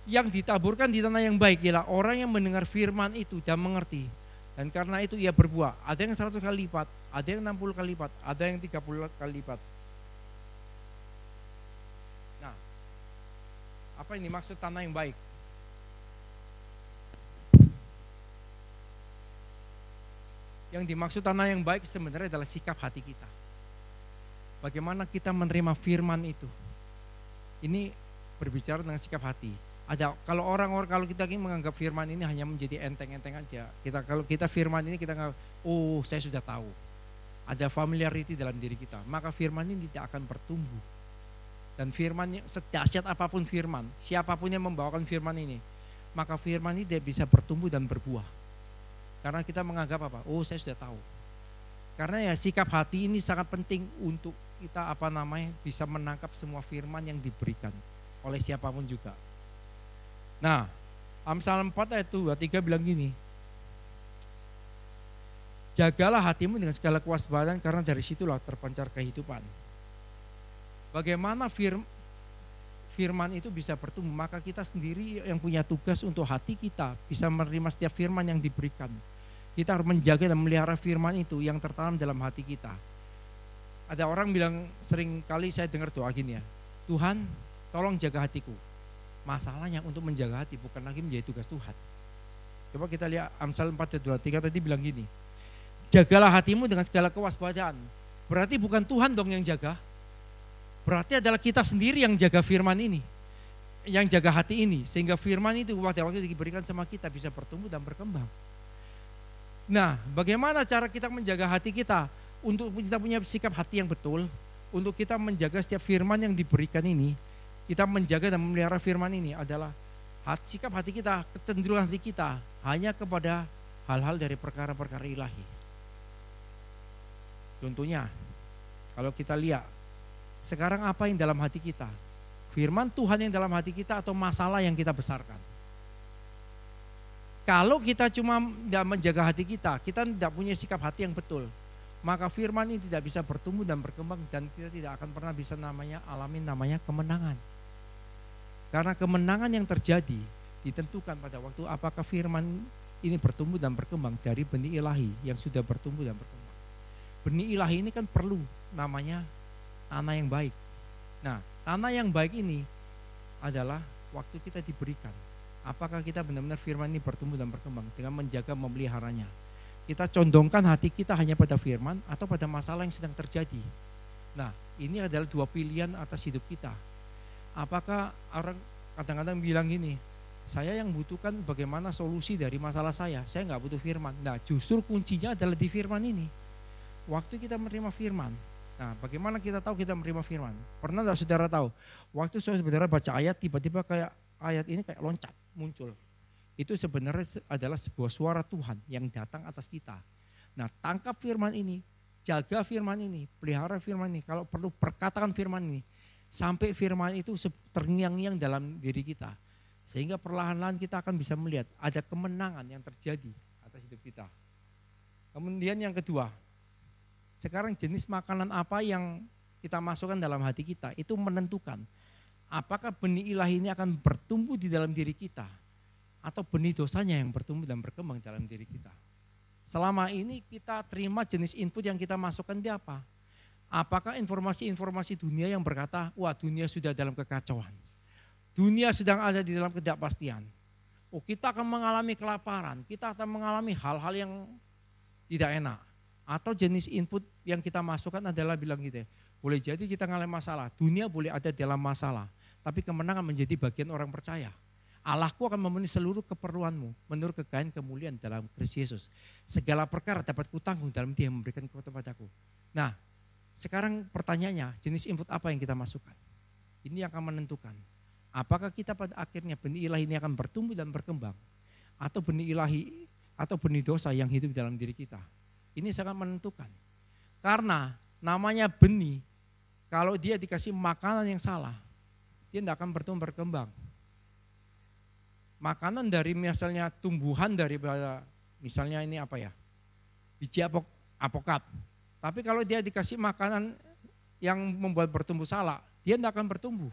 E: yang ditaburkan di tanah yang baik ialah orang yang mendengar firman itu dan mengerti. Dan karena itu ia berbuah. Ada yang 100 kali lipat, ada yang 60 kali lipat, ada yang 30 kali lipat. Nah, apa ini maksud tanah yang baik? Yang dimaksud tanah yang baik sebenarnya adalah sikap hati kita. Bagaimana kita menerima firman itu. Ini berbicara dengan sikap hati. Kalau kita ingin menganggap firman ini hanya menjadi enteng-enteng aja. Kalau kita firman ini kita nggak, oh saya sudah tahu. Ada familiarity dalam diri kita. Maka firman ini tidak akan bertumbuh. Dan firman, sedahsyat apapun firman, siapapun yang membawakan firman ini, maka firman ini tidak bisa bertumbuh dan berbuah. Karena kita menganggap apa? Oh saya sudah tahu. Karena ya sikap hati ini sangat penting untuk kita bisa menangkap semua firman yang diberikan oleh siapapun juga. Nah, Amsal 4 ayat 23 bilang gini, jagalah hatimu dengan segala kewaspadaan karena dari situlah terpancar kehidupan. Bagaimana firman itu bisa bertumbuh, maka kita sendiri yang punya tugas untuk hati kita bisa menerima setiap firman yang diberikan. Kita harus menjaga dan melihara firman itu yang tertanam dalam hati kita. Ada orang bilang, sering kali saya dengar doa gini ya, Tuhan tolong jaga hatiku. Masalahnya untuk menjaga hati bukan lagi menjadi tugas Tuhan. Coba kita lihat Amsal 4:23 tadi bilang gini, jagalah hatimu dengan segala kewaspadaan. Berarti bukan Tuhan dong yang jaga. Berarti adalah kita sendiri yang jaga firman ini. Yang jaga hati ini. Sehingga firman itu waktu diberikan sama kita bisa bertumbuh dan berkembang. Nah, bagaimana cara kita menjaga hati kita? Untuk kita punya sikap hati yang betul, untuk kita menjaga setiap firman yang diberikan ini, kita menjaga dan memelihara firman ini adalah sikap hati kita, kecenderungan hati kita hanya kepada hal-hal dari perkara-perkara ilahi. Contohnya, kalau kita lihat, sekarang apa yang dalam hati kita? Firman Tuhan yang dalam hati kita atau masalah yang kita besarkan? Kalau kita cuma tidak menjaga hati kita tidak punya sikap hati yang betul, maka firman ini tidak bisa bertumbuh dan berkembang dan kita tidak akan pernah bisa alami namanya kemenangan. Karena kemenangan yang terjadi ditentukan pada waktu apakah firman ini bertumbuh dan berkembang dari benih ilahi yang sudah bertumbuh dan berkembang. Benih ilahi ini kan perlu namanya tanah yang baik. Nah, tanah yang baik ini adalah waktu kita diberikan. Apakah kita benar-benar firman ini bertumbuh dan berkembang dengan menjaga memeliharanya. Kita condongkan hati kita hanya pada firman atau pada masalah yang sedang terjadi. Nah, ini adalah dua pilihan atas hidup kita. Apakah orang kadang-kadang bilang gini, saya yang butuhkan bagaimana solusi dari masalah saya nggak butuh firman. Nah, justru kuncinya adalah di firman ini. Waktu kita menerima firman, nah bagaimana kita tahu kita menerima firman? Pernah nggak saudara tahu? Waktu saudara baca ayat, tiba-tiba kayak ayat ini kayak loncat, muncul. Itu sebenarnya adalah sebuah suara Tuhan yang datang atas kita. Nah, tangkap firman ini, jaga firman ini, pelihara firman ini. Kalau perlu perkatakan firman ini, sampai firman itu terngiang-ngiang dalam diri kita. Sehingga perlahan-lahan kita akan bisa melihat ada kemenangan yang terjadi atas hidup kita. Kemudian yang kedua, sekarang jenis makanan apa yang kita masukkan dalam hati kita itu menentukan apakah benih ilahi ini akan bertumbuh di dalam diri kita atau benih dosanya yang bertumbuh dan berkembang dalam diri kita. Selama ini kita terima jenis input yang kita masukkan di apa? Apakah informasi-informasi dunia yang berkata, wah dunia sudah dalam kekacauan. Dunia sedang ada di dalam ketidakpastian. Oh, kita akan mengalami kelaparan, kita akan mengalami hal-hal yang tidak enak. Atau jenis input yang kita masukkan adalah bilang gitu ya, boleh jadi kita mengalami masalah, dunia boleh ada dalam masalah. Tapi kemenangan menjadi bagian orang percaya. Allahku akan memenuhi seluruh keperluanmu menurut kekayaan kemuliaan dalam Kristus Yesus. Segala perkara dapat kutanggung dalam Dia yang memberikan kekuatan padaku. Nah, sekarang pertanyaannya, jenis input apa yang kita masukkan? Ini yang akan menentukan. Apakah kita pada akhirnya benih ilahi ini akan bertumbuh dan berkembang? Atau benih ilahi atau benih dosa yang hidup dalam diri kita? Ini sangat menentukan. Karena namanya benih, kalau dia dikasih makanan yang salah, dia tidak akan bertumbuh berkembang. Makanan dari misalnya tumbuhan daripada misalnya ini apa ya, biji apokat. Tapi kalau dia dikasih makanan yang membuat bertumbuh salah, dia tidak akan bertumbuh.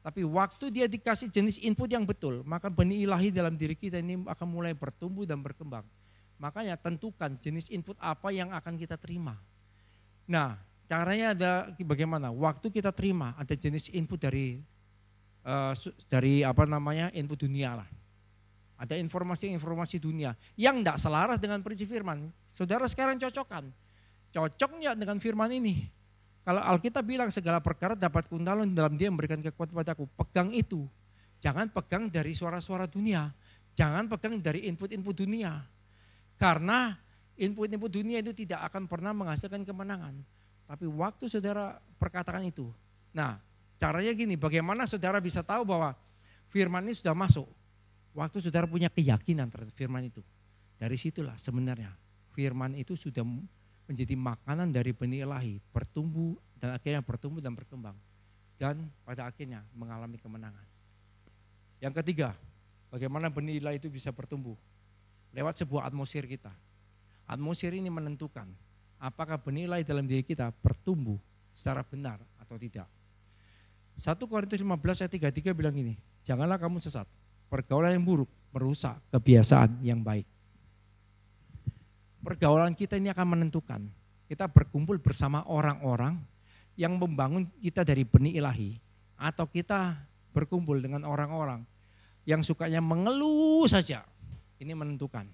E: Tapi waktu dia dikasih jenis input yang betul, maka benih ilahi dalam diri kita ini akan mulai bertumbuh dan berkembang. Makanya tentukan jenis input apa yang akan kita terima. Nah, caranya ada bagaimana? Waktu kita terima ada jenis input dari input dunia lah. Ada informasi-informasi dunia yang tidak selaras dengan prinsip firman. Saudara sekarang cocokkan. Cocoknya dengan firman ini. Kalau Alkitab bilang segala perkara dapat kutanggung dalam Dia memberikan kekuatan padaku, pegang itu. Jangan pegang dari suara-suara dunia. Jangan pegang dari input-input dunia. Karena input-input dunia itu tidak akan pernah menghasilkan kemenangan. Tapi waktu saudara perkatakan itu. Nah, caranya gini, bagaimana saudara bisa tahu bahwa firman ini sudah masuk? Waktu saudara punya keyakinan terhadap firman itu. Dari situlah sebenarnya firman itu sudah menjadi makanan dari benih ilahi, bertumbuh dan akhirnya bertumbuh dan berkembang. Dan pada akhirnya mengalami kemenangan. Yang ketiga, bagaimana benih ilahi itu bisa bertumbuh? Lewat sebuah atmosfer kita. Atmosfer ini menentukan apakah benih ilahi dalam diri kita bertumbuh secara benar atau tidak. 1 Korintus 15 ayat 33 bilang gini, janganlah kamu sesat, pergaulan yang buruk merusak kebiasaan yang baik. Pergaulan kita ini akan menentukan kita berkumpul bersama orang-orang yang membangun kita dari benih ilahi atau kita berkumpul dengan orang-orang yang sukanya mengeluh saja. Ini menentukan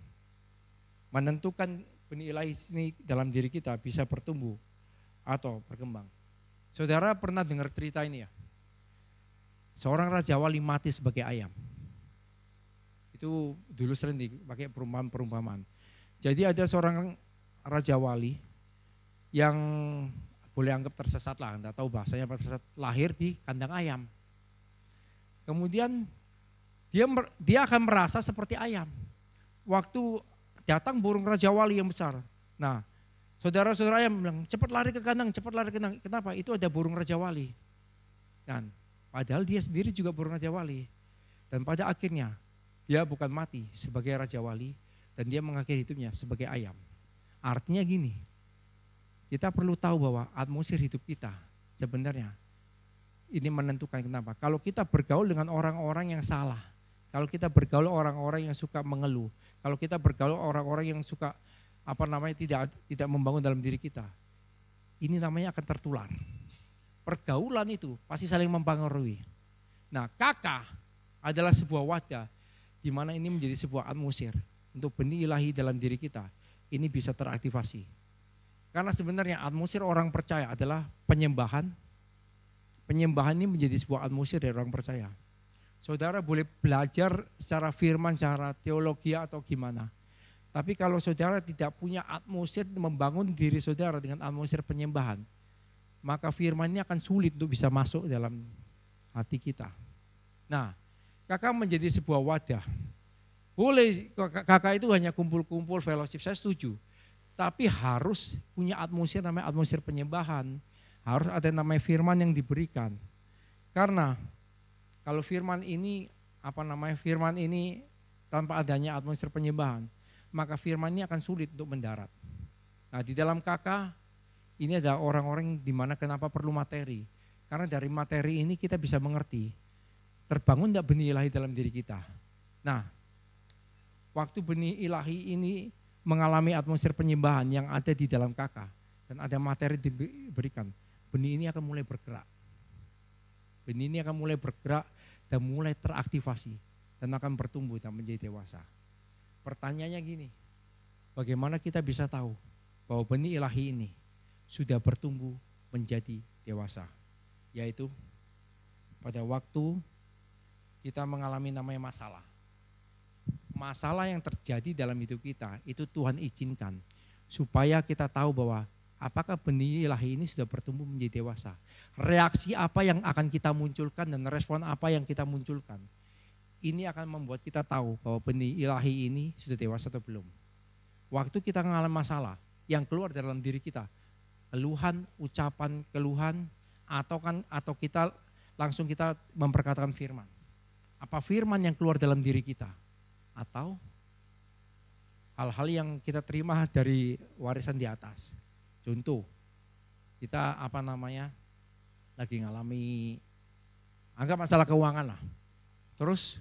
E: benih ilahi ini dalam diri kita bisa bertumbuh atau berkembang. Saudara pernah dengar cerita ini ya? Seorang Raja Wali mati sebagai ayam. Itu dulu sering dipakai perumpamaan. Jadi ada seorang Raja Wali yang boleh anggap tersesat lah, enggak tahu bahasanya tersesat, lahir di kandang ayam. Kemudian dia akan merasa seperti ayam. Waktu datang burung Raja Wali yang besar. Nah, saudara-saudara ayam bilang, cepat lari ke kandang, cepat lari ke kandang. Kenapa? Itu ada burung Raja Wali. Dan padahal dia sendiri juga burung Raja Wali. Dan pada akhirnya dia bukan mati sebagai Raja Wali, dan dia mengakhiri hidupnya sebagai ayam. Artinya gini, kita perlu tahu bahwa atmosfer hidup kita sebenarnya ini menentukan kenapa. Kalau kita bergaul dengan orang-orang yang salah, kalau kita bergaul orang-orang yang suka mengeluh, kalau kita bergaul orang-orang yang suka tidak membangun dalam diri kita, ini namanya akan tertular. Pergaulan itu pasti saling mempengaruhi. Nah, KK adalah sebuah wadah di mana ini menjadi sebuah atmosfer untuk benih ilahi dalam diri kita. Ini bisa teraktivasi. Karena sebenarnya atmosfer orang percaya adalah penyembahan. Penyembahan ini menjadi sebuah atmosfer dari orang percaya. Saudara boleh belajar secara firman, secara teologi atau gimana. Tapi kalau saudara tidak punya atmosfer membangun diri saudara dengan atmosfer penyembahan, maka firman ini akan sulit untuk bisa masuk dalam hati kita. Nah, kakak menjadi sebuah wadah. Boleh kakak itu hanya kumpul-kumpul fellowship, saya setuju. Tapi harus punya atmosfer namanya atmosfer penyembahan. Harus ada namanya firman yang diberikan. Karena kalau firman ini tanpa adanya atmosfer penyembahan, maka firman ini akan sulit untuk mendarat. Nah, di dalam kakak ini ada orang-orang di mana kenapa perlu materi. Karena dari materi ini kita bisa mengerti terbangun tidak benih ilahi dalam diri kita. Nah, waktu benih ilahi ini mengalami atmosfer penyembahan yang ada di dalam kakak dan ada materi diberikan, benih ini akan mulai bergerak. Benih ini akan mulai bergerak dan mulai teraktivasi dan akan bertumbuh dan menjadi dewasa. Pertanyaannya gini, bagaimana kita bisa tahu bahwa benih ilahi ini sudah bertumbuh menjadi dewasa? Yaitu pada waktu kita mengalami namanya masalah. Masalah yang terjadi dalam hidup kita itu Tuhan izinkan supaya kita tahu bahwa apakah benih ilahi ini sudah bertumbuh menjadi dewasa. Reaksi apa yang akan kita munculkan dan respon apa yang kita munculkan. Ini akan membuat kita tahu bahwa benih ilahi ini sudah dewasa atau belum. Waktu kita mengalami masalah yang keluar dalam diri kita, keluhan, ucapan keluhan, atau kita langsung kita memperkatakan firman. Apa firman yang keluar dalam diri kita? Atau hal-hal yang kita terima dari warisan di atas. Contoh, kita lagi ngalami, anggap masalah keuangan lah. Terus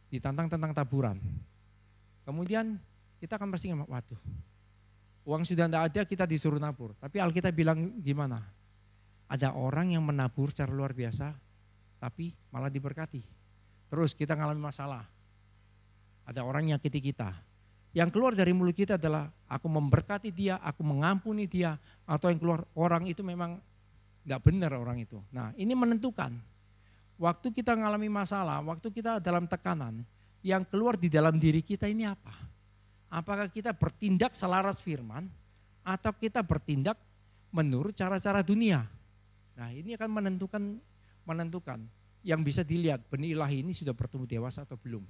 E: ditantang tentang taburan. Kemudian kita akan pasti waduh, uang sudah tidak ada, kita disuruh nabur. Tapi Alkitab bilang gimana? Ada orang yang menabur secara luar biasa, tapi malah diberkati. Terus kita ngalami masalah. Ada orang yang nyakiti kita. Yang keluar dari mulut kita adalah aku memberkati dia, aku mengampuni dia. Atau yang keluar orang itu memang gak benar orang itu. Nah, ini menentukan. Waktu kita ngalami masalah, waktu kita dalam tekanan, yang keluar di dalam diri kita ini apa? Apakah kita bertindak selaras firman atau kita bertindak menurut cara-cara dunia? Nah, ini akan menentukan yang bisa dilihat benih ilahi ini sudah bertumbuh dewasa atau belum.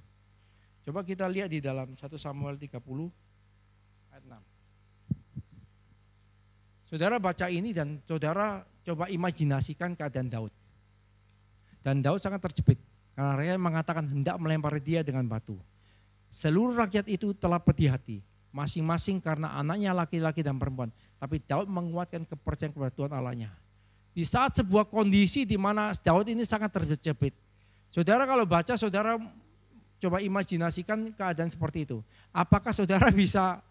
E: Coba kita lihat di dalam 1 Samuel 30 ayat 6. Saudara baca ini dan saudara coba imajinasikan keadaan Daud. Dan Daud sangat terjepit karena rakyat mengatakan hendak melempari dia dengan batu. Seluruh rakyat itu telah pedih hati, masing-masing karena anaknya laki-laki dan perempuan. Tapi Daud menguatkan kepercayaan kepada Tuhan Allahnya. Di saat sebuah kondisi di mana Daud ini sangat terjepit. Saudara kalau baca, saudara coba imajinasikan keadaan seperti itu. Apakah saudara bisa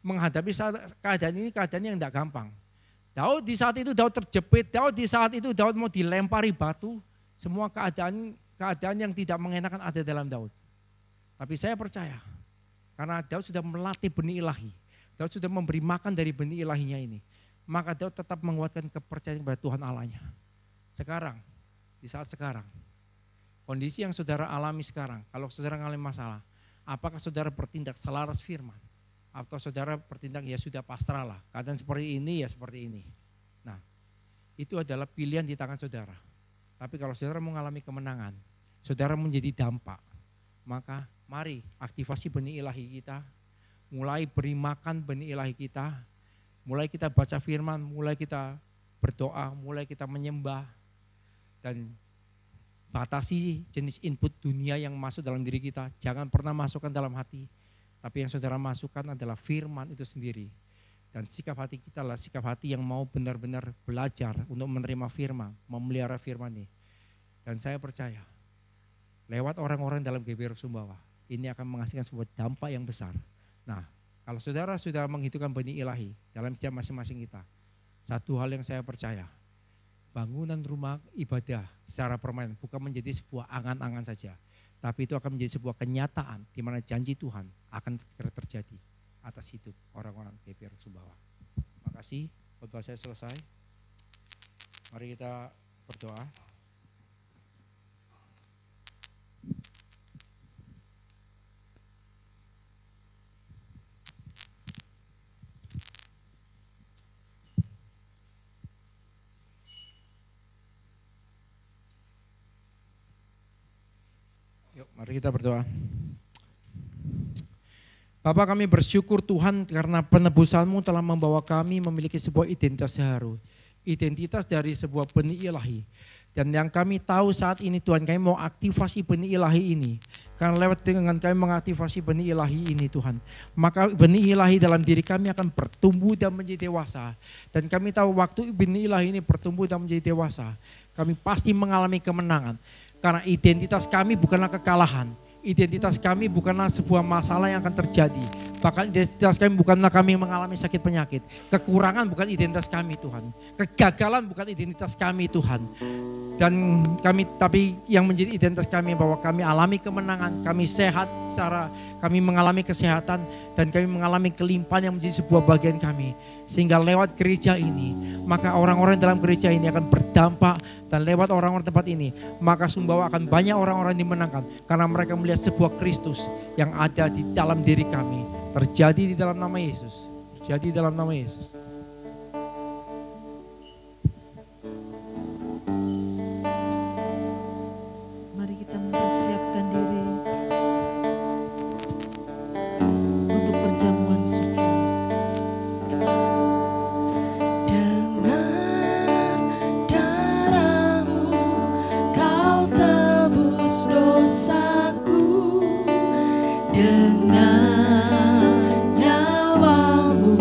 E: menghadapi keadaan ini, keadaan yang tidak gampang. Daud di saat itu Daud terjepit, Daud di saat itu Daud mau dilempari batu. Semua keadaan yang tidak mengenakan ada dalam Daud. Tapi saya percaya, karena Daud sudah melatih benih ilahi. Daud sudah memberi makan dari benih ilahinya ini. Maka Daud tetap menguatkan kepercayaan kepada Tuhan Allahnya. Sekarang, di saat sekarang, kondisi yang saudara alami sekarang, kalau saudara mengalami masalah, apakah saudara bertindak selaras firman? Atau saudara bertindak ya sudah pasrah lah, keadaan seperti ini ya seperti ini. Nah, itu adalah pilihan di tangan saudara. Tapi kalau saudara mengalami kemenangan, saudara menjadi dampak, maka mari aktivasi benih ilahi kita, mulai beri makan benih ilahi kita, mulai kita baca firman, mulai kita berdoa, mulai kita menyembah, dan batasi jenis input dunia yang masuk dalam diri kita. Jangan pernah masukkan dalam hati, tapi yang saudara masukkan adalah firman itu sendiri. Dan sikap hati kita adalah sikap hati yang mau benar-benar belajar untuk menerima firman, memelihara firman ini. Dan saya percaya lewat orang-orang dalam GBI Sumbawa ini akan menghasilkan sebuah dampak yang besar. Nah, kalau saudara sudah menghitungkan benih ilahi dalam setiap masing-masing kita, satu hal yang saya percaya, bangunan rumah ibadah secara permanen bukan menjadi sebuah angan-angan saja, tapi itu akan menjadi sebuah kenyataan di mana janji Tuhan akan segera terjadi atas hidup orang-orang GBI Sumbawa. Terima kasih, khotbah saya selesai. Mari kita berdoa. Yuk, mari kita berdoa. Bapa, kami bersyukur Tuhan karena penebusan-Mu telah membawa kami memiliki sebuah identitas baru. Identitas dari sebuah benih ilahi. Dan yang kami tahu saat ini Tuhan, kami mau aktivasi benih ilahi ini. Karena lewat dengan kami mengaktifasi benih ilahi ini Tuhan, maka benih ilahi dalam diri kami akan bertumbuh dan menjadi dewasa. Dan kami tahu waktu benih ilahi ini bertumbuh dan menjadi dewasa, kami pasti mengalami kemenangan. Karena identitas kami bukanlah kekalahan. Identitas kami bukanlah sebuah masalah yang akan terjadi. Bahkan identitas kami bukanlah kami mengalami sakit penyakit. Kekurangan bukan identitas kami Tuhan. Kegagalan bukan identitas kami Tuhan. Dan kami, tapi yang menjadi identitas kami bahwa kami alami kemenangan, kami sehat secara, kami mengalami kesehatan dan kami mengalami kelimpahan yang menjadi sebuah bagian kami. Sehingga lewat gereja ini, maka orang-orang dalam gereja ini akan berdampak, dan lewat orang-orang tempat ini, maka Sumbawa akan banyak orang-orang dimenangkan karena mereka melihat sebuah Kristus yang ada di dalam diri kami. Terjadi di dalam nama Yesus. Terjadi di dalam nama Yesus.
F: Mari kita mempersiapkan diri untuk perjamuan suci.
D: Dengan darah-Mu Kau tebus dosaku, dengan nyawa-Mu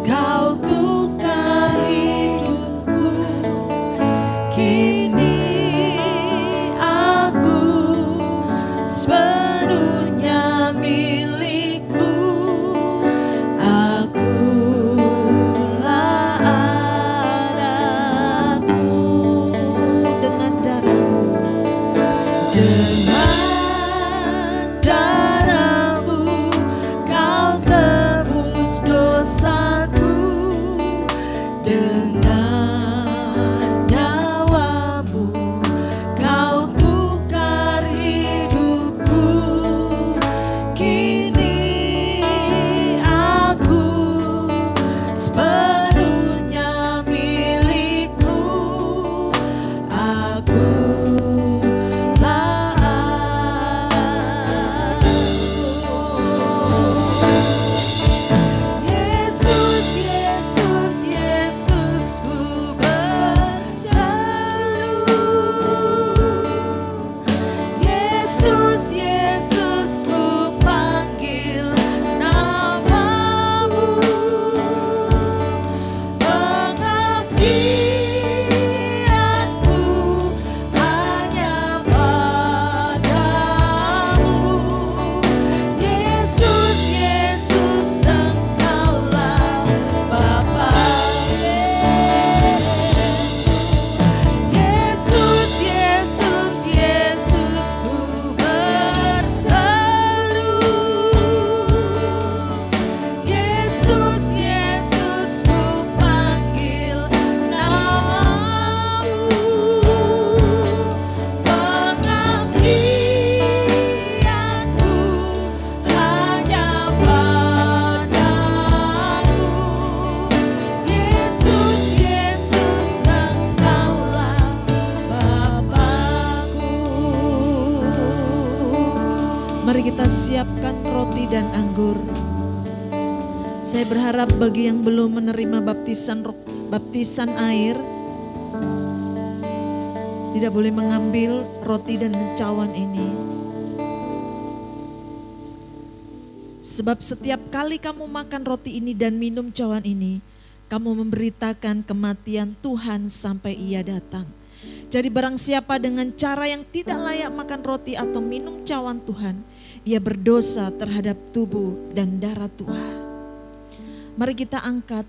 D: Kau tukar hidupku. Kini aku sepenuhnya milik-Mu. Akulah anak-Mu.
F: Dengan darah-Mu,
D: Dengan darah-Mu Kau tebus dosaku, dengan nyawa-Mu Kau tukar hidupku. Kini aku sepenuhnya milik-Mu. Akulah anakmu. Yesus, Yesus, Yesus, ku berseru. Yesus, Yesus, ku panggil nama-Mu. Pengabdianku hanya padamu. Yesus, Yesus, Engkaulah Bapa Yesus. Yesus, Yesus, Yesus, ku berseru. Yesus, Yesus, ku panggil nama-Mu. Pengabdianku hanya padamu. Yesus, Yesus, Engkaulah Bapakku.
F: mari kita siapkan roti dan anggur. Saya berharap bagi yang belum menerima baptisan air, tidak boleh mengambil roti dan cawan ini. Sebab setiap kali kamu makan roti ini dan minum cawan ini, kamu memberitakan kematian Tuhan sampai Ia datang. Jadi barang siapa dengan cara yang tidak layak makan roti atau minum cawan Tuhan, ia berdosa terhadap tubuh dan darah Tuhan. Mari kita angkat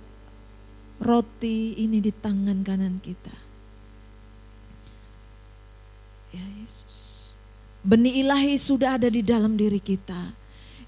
F: roti ini di tangan kanan kita. Ya Yesus. Benih ilahi sudah ada di dalam diri kita.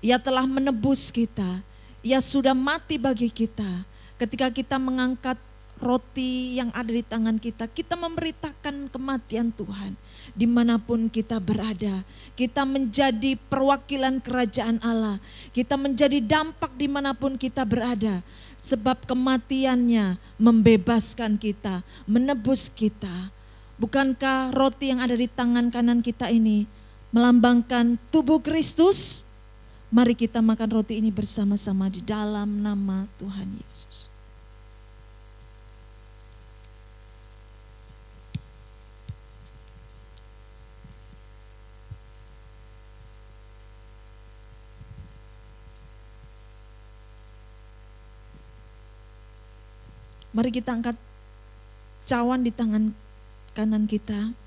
F: Ia telah menebus kita. Ia sudah mati bagi kita. Ketika kita mengangkat roti yang ada di tangan kita, kita memberitakan kematian Tuhan. Dimanapun kita berada, kita menjadi perwakilan kerajaan Allah. Kita menjadi dampak dimanapun kita berada. Sebab kematiannya membebaskan kita, menebus kita. Bukankah roti yang ada di tangan kanan kita ini melambangkan tubuh Kristus? Mari kita makan roti ini bersama-sama di dalam nama Tuhan Yesus. Mari kita angkat cawan di tangan kanan kita.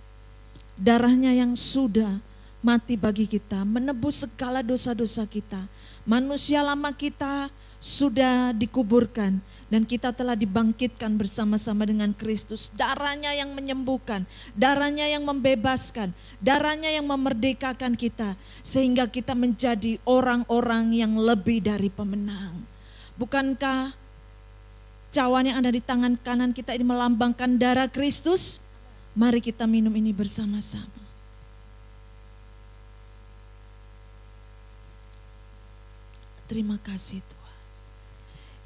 F: Darahnya yang sudah mati bagi kita, menebus segala dosa-dosa kita. Manusia lama kita sudah dikuburkan dan kita telah dibangkitkan bersama-sama dengan Kristus. Darahnya yang menyembuhkan, darahnya yang membebaskan, darahnya yang memerdekakan kita. Sehingga kita menjadi orang-orang yang lebih dari pemenang. Bukankah cawan yang ada di tangan kanan kita ini melambangkan darah Kristus? Mari kita minum ini bersama-sama. Terima kasih Tuhan.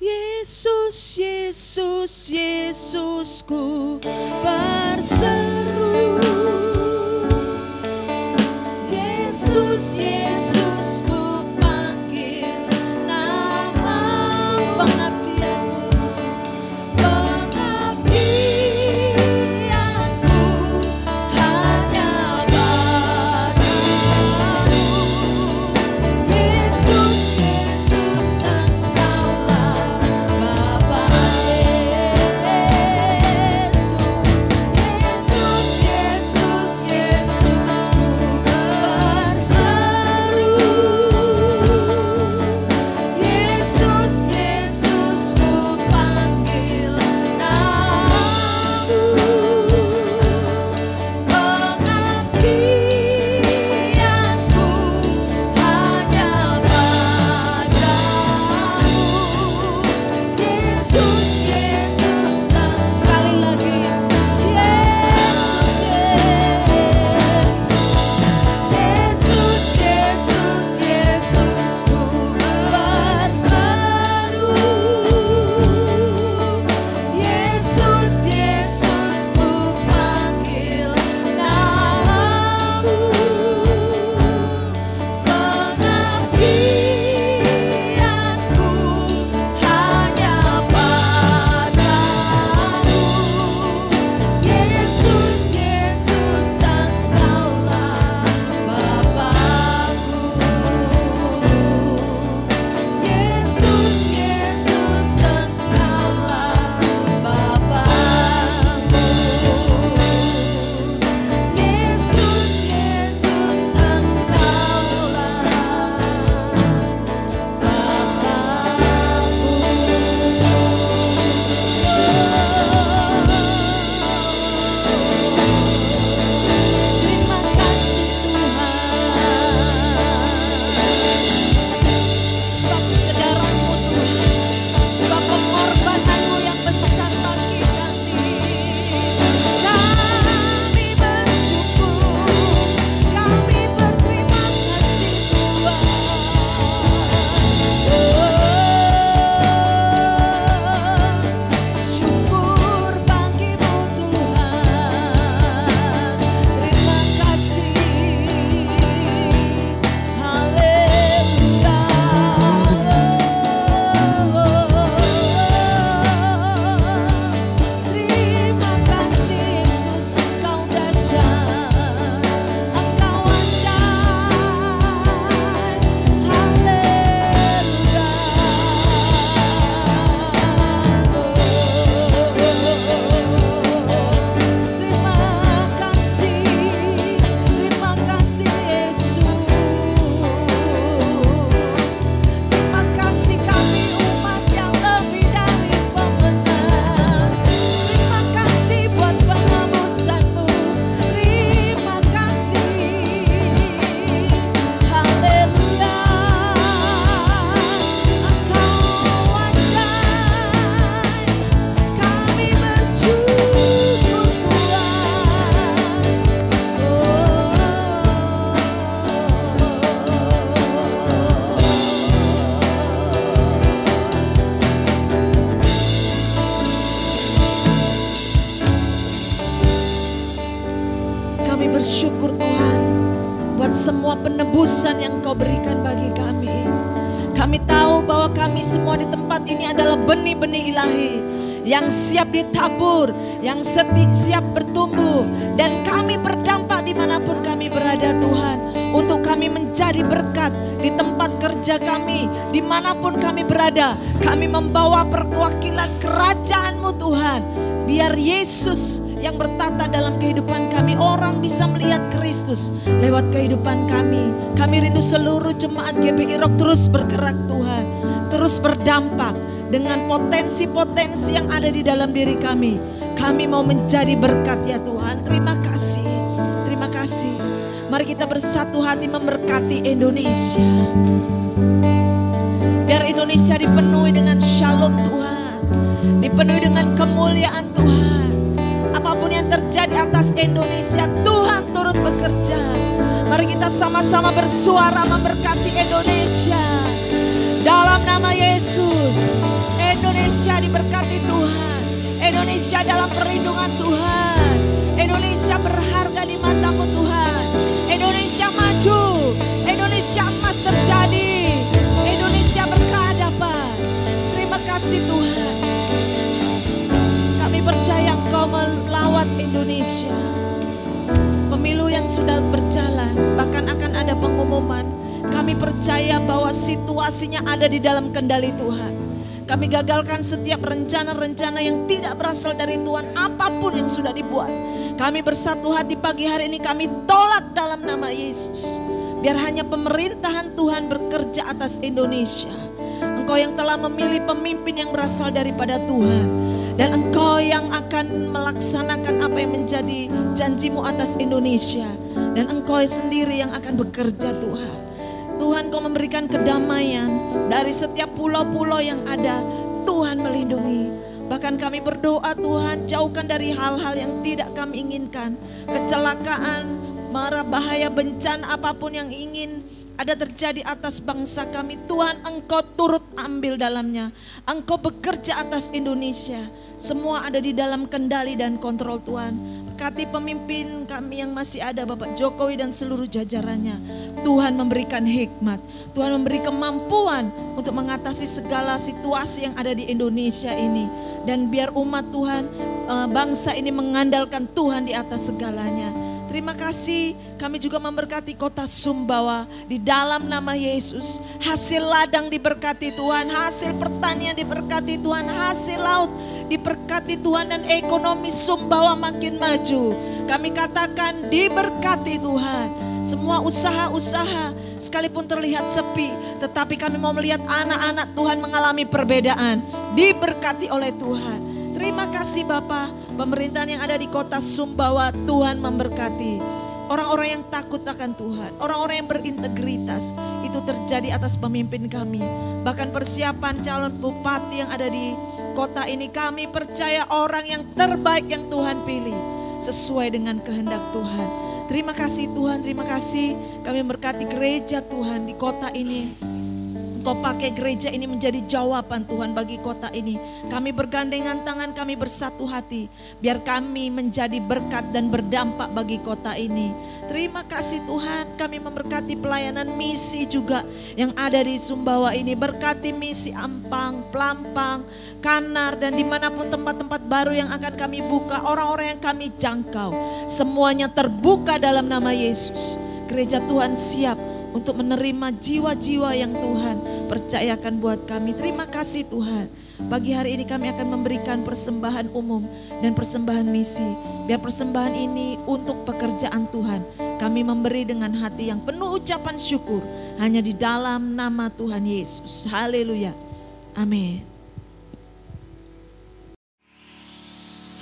F: Yesus, Yesus, Yesusku berseru. Yesus, Yesusku panggil nama pengabdianmu. Pengabdianku hanya padamu. Yesus, Yesus Engkaulah Bapa Yesus. Yesus, Yesus, Yesusku berseru. semua penebusan yang Engkau berikan bagi kami. Kami tahu bahwa kami semua di tempat ini adalah benih-benih ilahi yang siap ditabur, yang siap bertumbuh, dan kami berdampak dimanapun kami berada Tuhan, untuk kami menjadi berkat di tempat kerja kami, dimanapun kami berada. Kami membawa perwakilan kerajaan-Mu Tuhan, biar Yesus yang bertata dalam kehidupan kami, orang bisa melihat Kristus lewat kehidupan kami. Kami rindu seluruh jemaat GBI Rock terus bergerak Tuhan, terus berdampak dengan potensi-potensi yang ada di dalam diri kami. Kami mau menjadi berkat ya Tuhan. Terima kasih, terima kasih. Mari kita bersatu hati memberkati Indonesia. Biar Indonesia dipenuhi dengan shalom Tuhan, dipenuhi dengan kemuliaan Tuhan. Apapun yang terjadi atas Indonesia, Tuhan turut bekerja. Mari kita sama-sama bersuara memberkati Indonesia. Dalam nama Yesus, Indonesia diberkati Tuhan. Indonesia dalam perlindungan Tuhan. Indonesia berharga di mata-Mu Tuhan. Indonesia maju, Indonesia emas terjadi, Indonesia berkah dapat. Terima kasih Tuhan. Kami percaya Engkau melawat Indonesia. Pemilu yang sudah berjalan, bahkan akan ada pengumuman. Kami percaya bahwa situasinya ada di dalam kendali Tuhan. Kami gagalkan setiap rencana-rencana yang tidak berasal dari Tuhan, apapun yang sudah dibuat. Kami bersatu hati pagi hari ini, kami tolak dalam nama Yesus. Biar hanya pemerintahan Tuhan bekerja atas Indonesia. Engkau yang telah memilih pemimpin yang berasal daripada Tuhan. Dan Engkau yang akan melaksanakan apa yang menjadi janji-Mu atas Indonesia. Dan Engkau sendiri yang akan bekerja Tuhan. Tuhan, Kau memberikan kedamaian dari setiap pulau-pulau yang ada. Tuhan melindungi. Bahkan kami berdoa Tuhan, jauhkan dari hal-hal yang tidak kami inginkan. Kecelakaan, mara, bahaya, bencana apapun yang ingin ada terjadi atas bangsa kami. Tuhan, Engkau turut ambil dalamnya. Engkau bekerja atas Indonesia. Semua ada di dalam kendali dan kontrol Tuhan. Berkati pemimpin kami yang masih ada, Bapak Jokowi dan seluruh jajarannya. Tuhan memberikan hikmat, Tuhan memberi kemampuan untuk mengatasi segala situasi yang ada di Indonesia ini. Dan biar umat Tuhan, bangsa ini mengandalkan Tuhan di atas segalanya. Terima kasih, kami juga memberkati kota Sumbawa di dalam nama Yesus. Hasil ladang diberkati Tuhan, hasil pertanian diberkati Tuhan, hasil laut diberkati Tuhan, dan ekonomi Sumbawa makin maju. Kami katakan diberkati Tuhan. Semua usaha-usaha sekalipun terlihat sepi, tetapi kami mau melihat anak-anak Tuhan mengalami perbedaan. Diberkati oleh Tuhan. Terima kasih Bapak, pemerintahan yang ada di kota Sumbawa, Tuhan memberkati. Orang-orang yang takut akan Tuhan, orang-orang yang berintegritas, itu terjadi atas pemimpin kami. Bahkan persiapan calon bupati yang ada di kota ini, kami percaya orang yang terbaik yang Tuhan pilih, sesuai dengan kehendak Tuhan. Terima kasih Tuhan, terima kasih. Kami berkati gereja Tuhan di kota ini. Engkau pakai gereja ini menjadi jawaban Tuhan bagi kota ini. Kami bergandengan tangan, kami bersatu hati. Biar kami menjadi berkat dan berdampak bagi kota ini. Terima kasih Tuhan, kami memberkati pelayanan misi juga yang ada di Sumbawa ini. Berkati misi Ampang, Pelampang, Kanar, dan dimanapun tempat-tempat baru yang akan kami buka. Orang-orang yang kami jangkau, semuanya terbuka dalam nama Yesus. Gereja Tuhan siap untuk menerima jiwa-jiwa yang Tuhan percayakan buat kami. Terima kasih Tuhan. Pagi hari ini kami akan memberikan persembahan umum dan persembahan misi. Biar persembahan ini untuk pekerjaan Tuhan. Kami memberi dengan hati yang penuh ucapan syukur. Hanya di dalam nama Tuhan Yesus. Haleluya. Amin.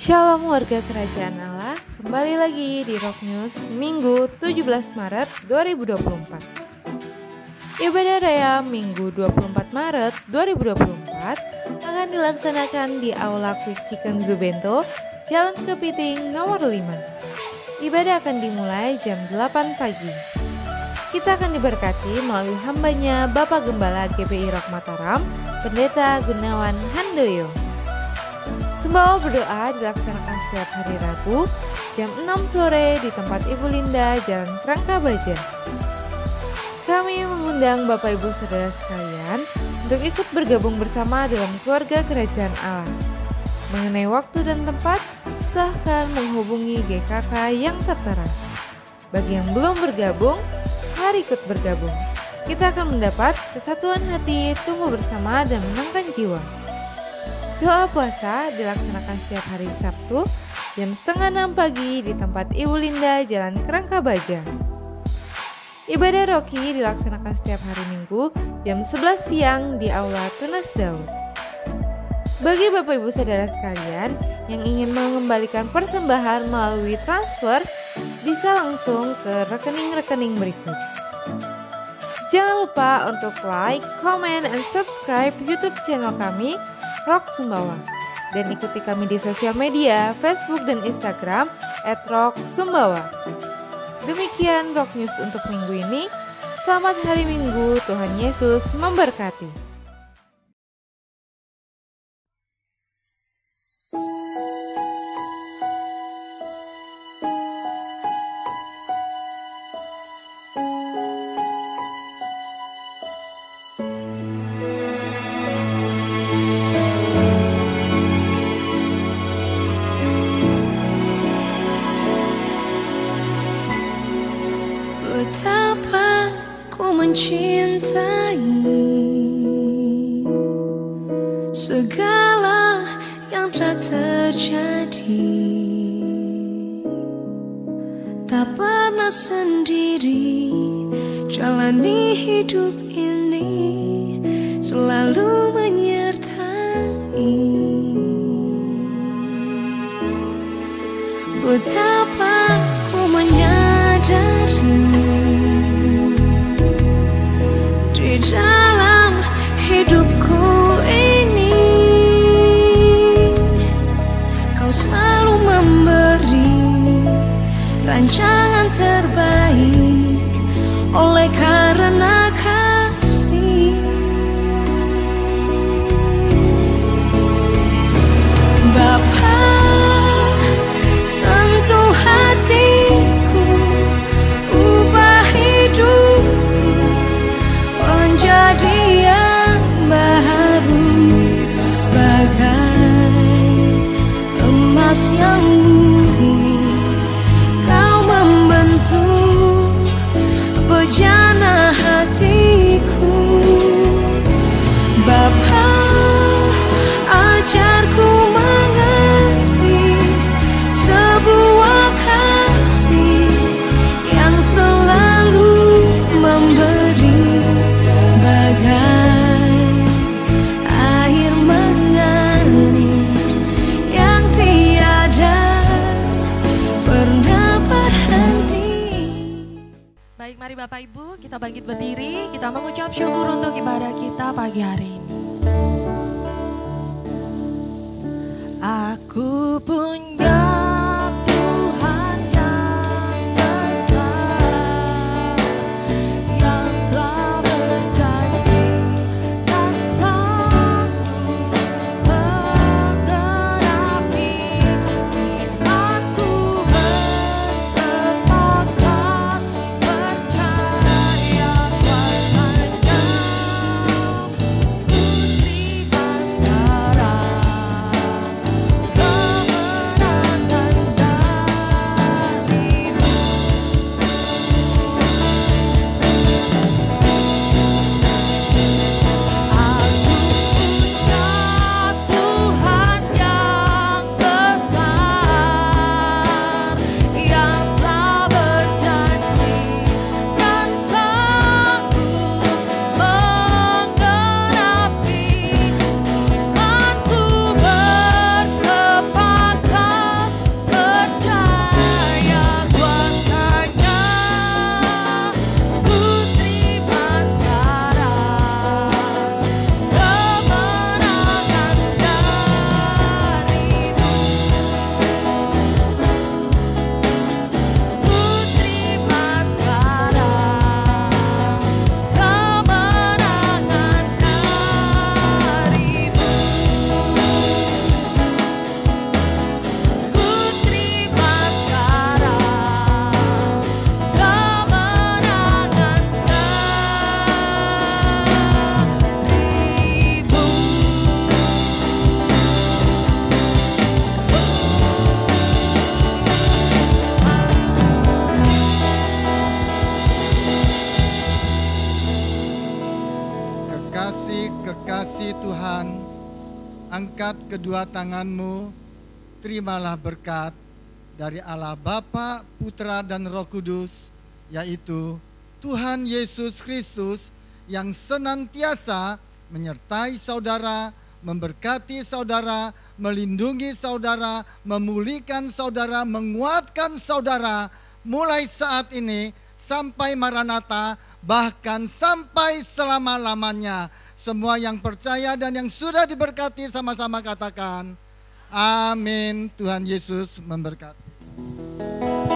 G: Shalom warga Kerajaan Allah, kembali lagi di Rock News Minggu 17 Maret 2024. Ibadah Raya Minggu 24 Maret 2024 akan dilaksanakan di Aula Quick Chicken Zubento, Jalan Kepiting nomor 5. Ibadah akan dimulai jam 8 pagi. Kita akan diberkati melalui hambanya Bapak Gembala GBI Rock Mataram, Pendeta Gunawan Handoyo. Sembahwa berdoa dilaksanakan setiap hari Rabu jam 6 sore di tempat Ibu Linda, Jalan Kerangka Baja. kami mengundang Bapak Ibu Saudara sekalian untuk ikut bergabung bersama dalam keluarga Kerajaan Allah. Mengenai waktu dan tempat, silahkan menghubungi GKK yang tertera. Bagi yang belum bergabung, mari ikut bergabung. Kita akan mendapat kesatuan hati, tumbuh bersama dan menangkan jiwa. Doa puasa dilaksanakan setiap hari Sabtu jam 5:30 pagi di tempat Ibu Linda, Jalan Kerangka Baja. Ibadah Roki dilaksanakan setiap hari Minggu jam 11 siang di Aula Tunas Daud. Bagi Bapak Ibu Saudara sekalian yang ingin mengembalikan persembahan melalui transfer, bisa langsung ke rekening-rekening berikut. Jangan lupa untuk like, comment, and subscribe YouTube channel kami, Rock Sumbawa. Dan ikuti kami di sosial media, Facebook dan Instagram @rocksumbawa. Demikian Rock News untuk minggu ini. Selamat hari Minggu, Tuhan Yesus memberkati.
H: Betapa ku mencintai segala yang telah terjadi. Tak pernah sendiri jalani hidup ini, selalu menyertai. Betapa ku menyadari di dalam hidupku ini, Kau selalu memberi rancangan terbaik oleh karena kasih. Bapa, sentuh hatiku, ubah hidupku menjadi yang baru, bagai emas yang murni. Kau membentuk bejana hatiku. Bapa, ajarku mengerti sebuah kasih yang selalu memberi, bagai air mengalir yang tiada pernah berhenti.
D: Baik, mari Bapak Ibu kita bangkit berdiri, kita mengucap syukur untuk ibadah kita pagi hari ini. Aku punya Tuhan yang besar, yang telah berjanji dan sanggup menggenapi imanku. Bersepakat percaya kuasanya, ku terima sekarang kemenangan.
I: angkat kedua tanganmu, terimalah berkat dari Allah Bapa, Putra, dan Roh Kudus, yaitu Tuhan Yesus Kristus yang senantiasa menyertai saudara, memberkati saudara, melindungi saudara, memulihkan saudara, menguatkan saudara, mulai saat ini sampai Maranatha, bahkan sampai selama-lamanya. Semua yang percaya dan yang sudah diberkati sama-sama katakan, amin. Tuhan Yesus memberkati.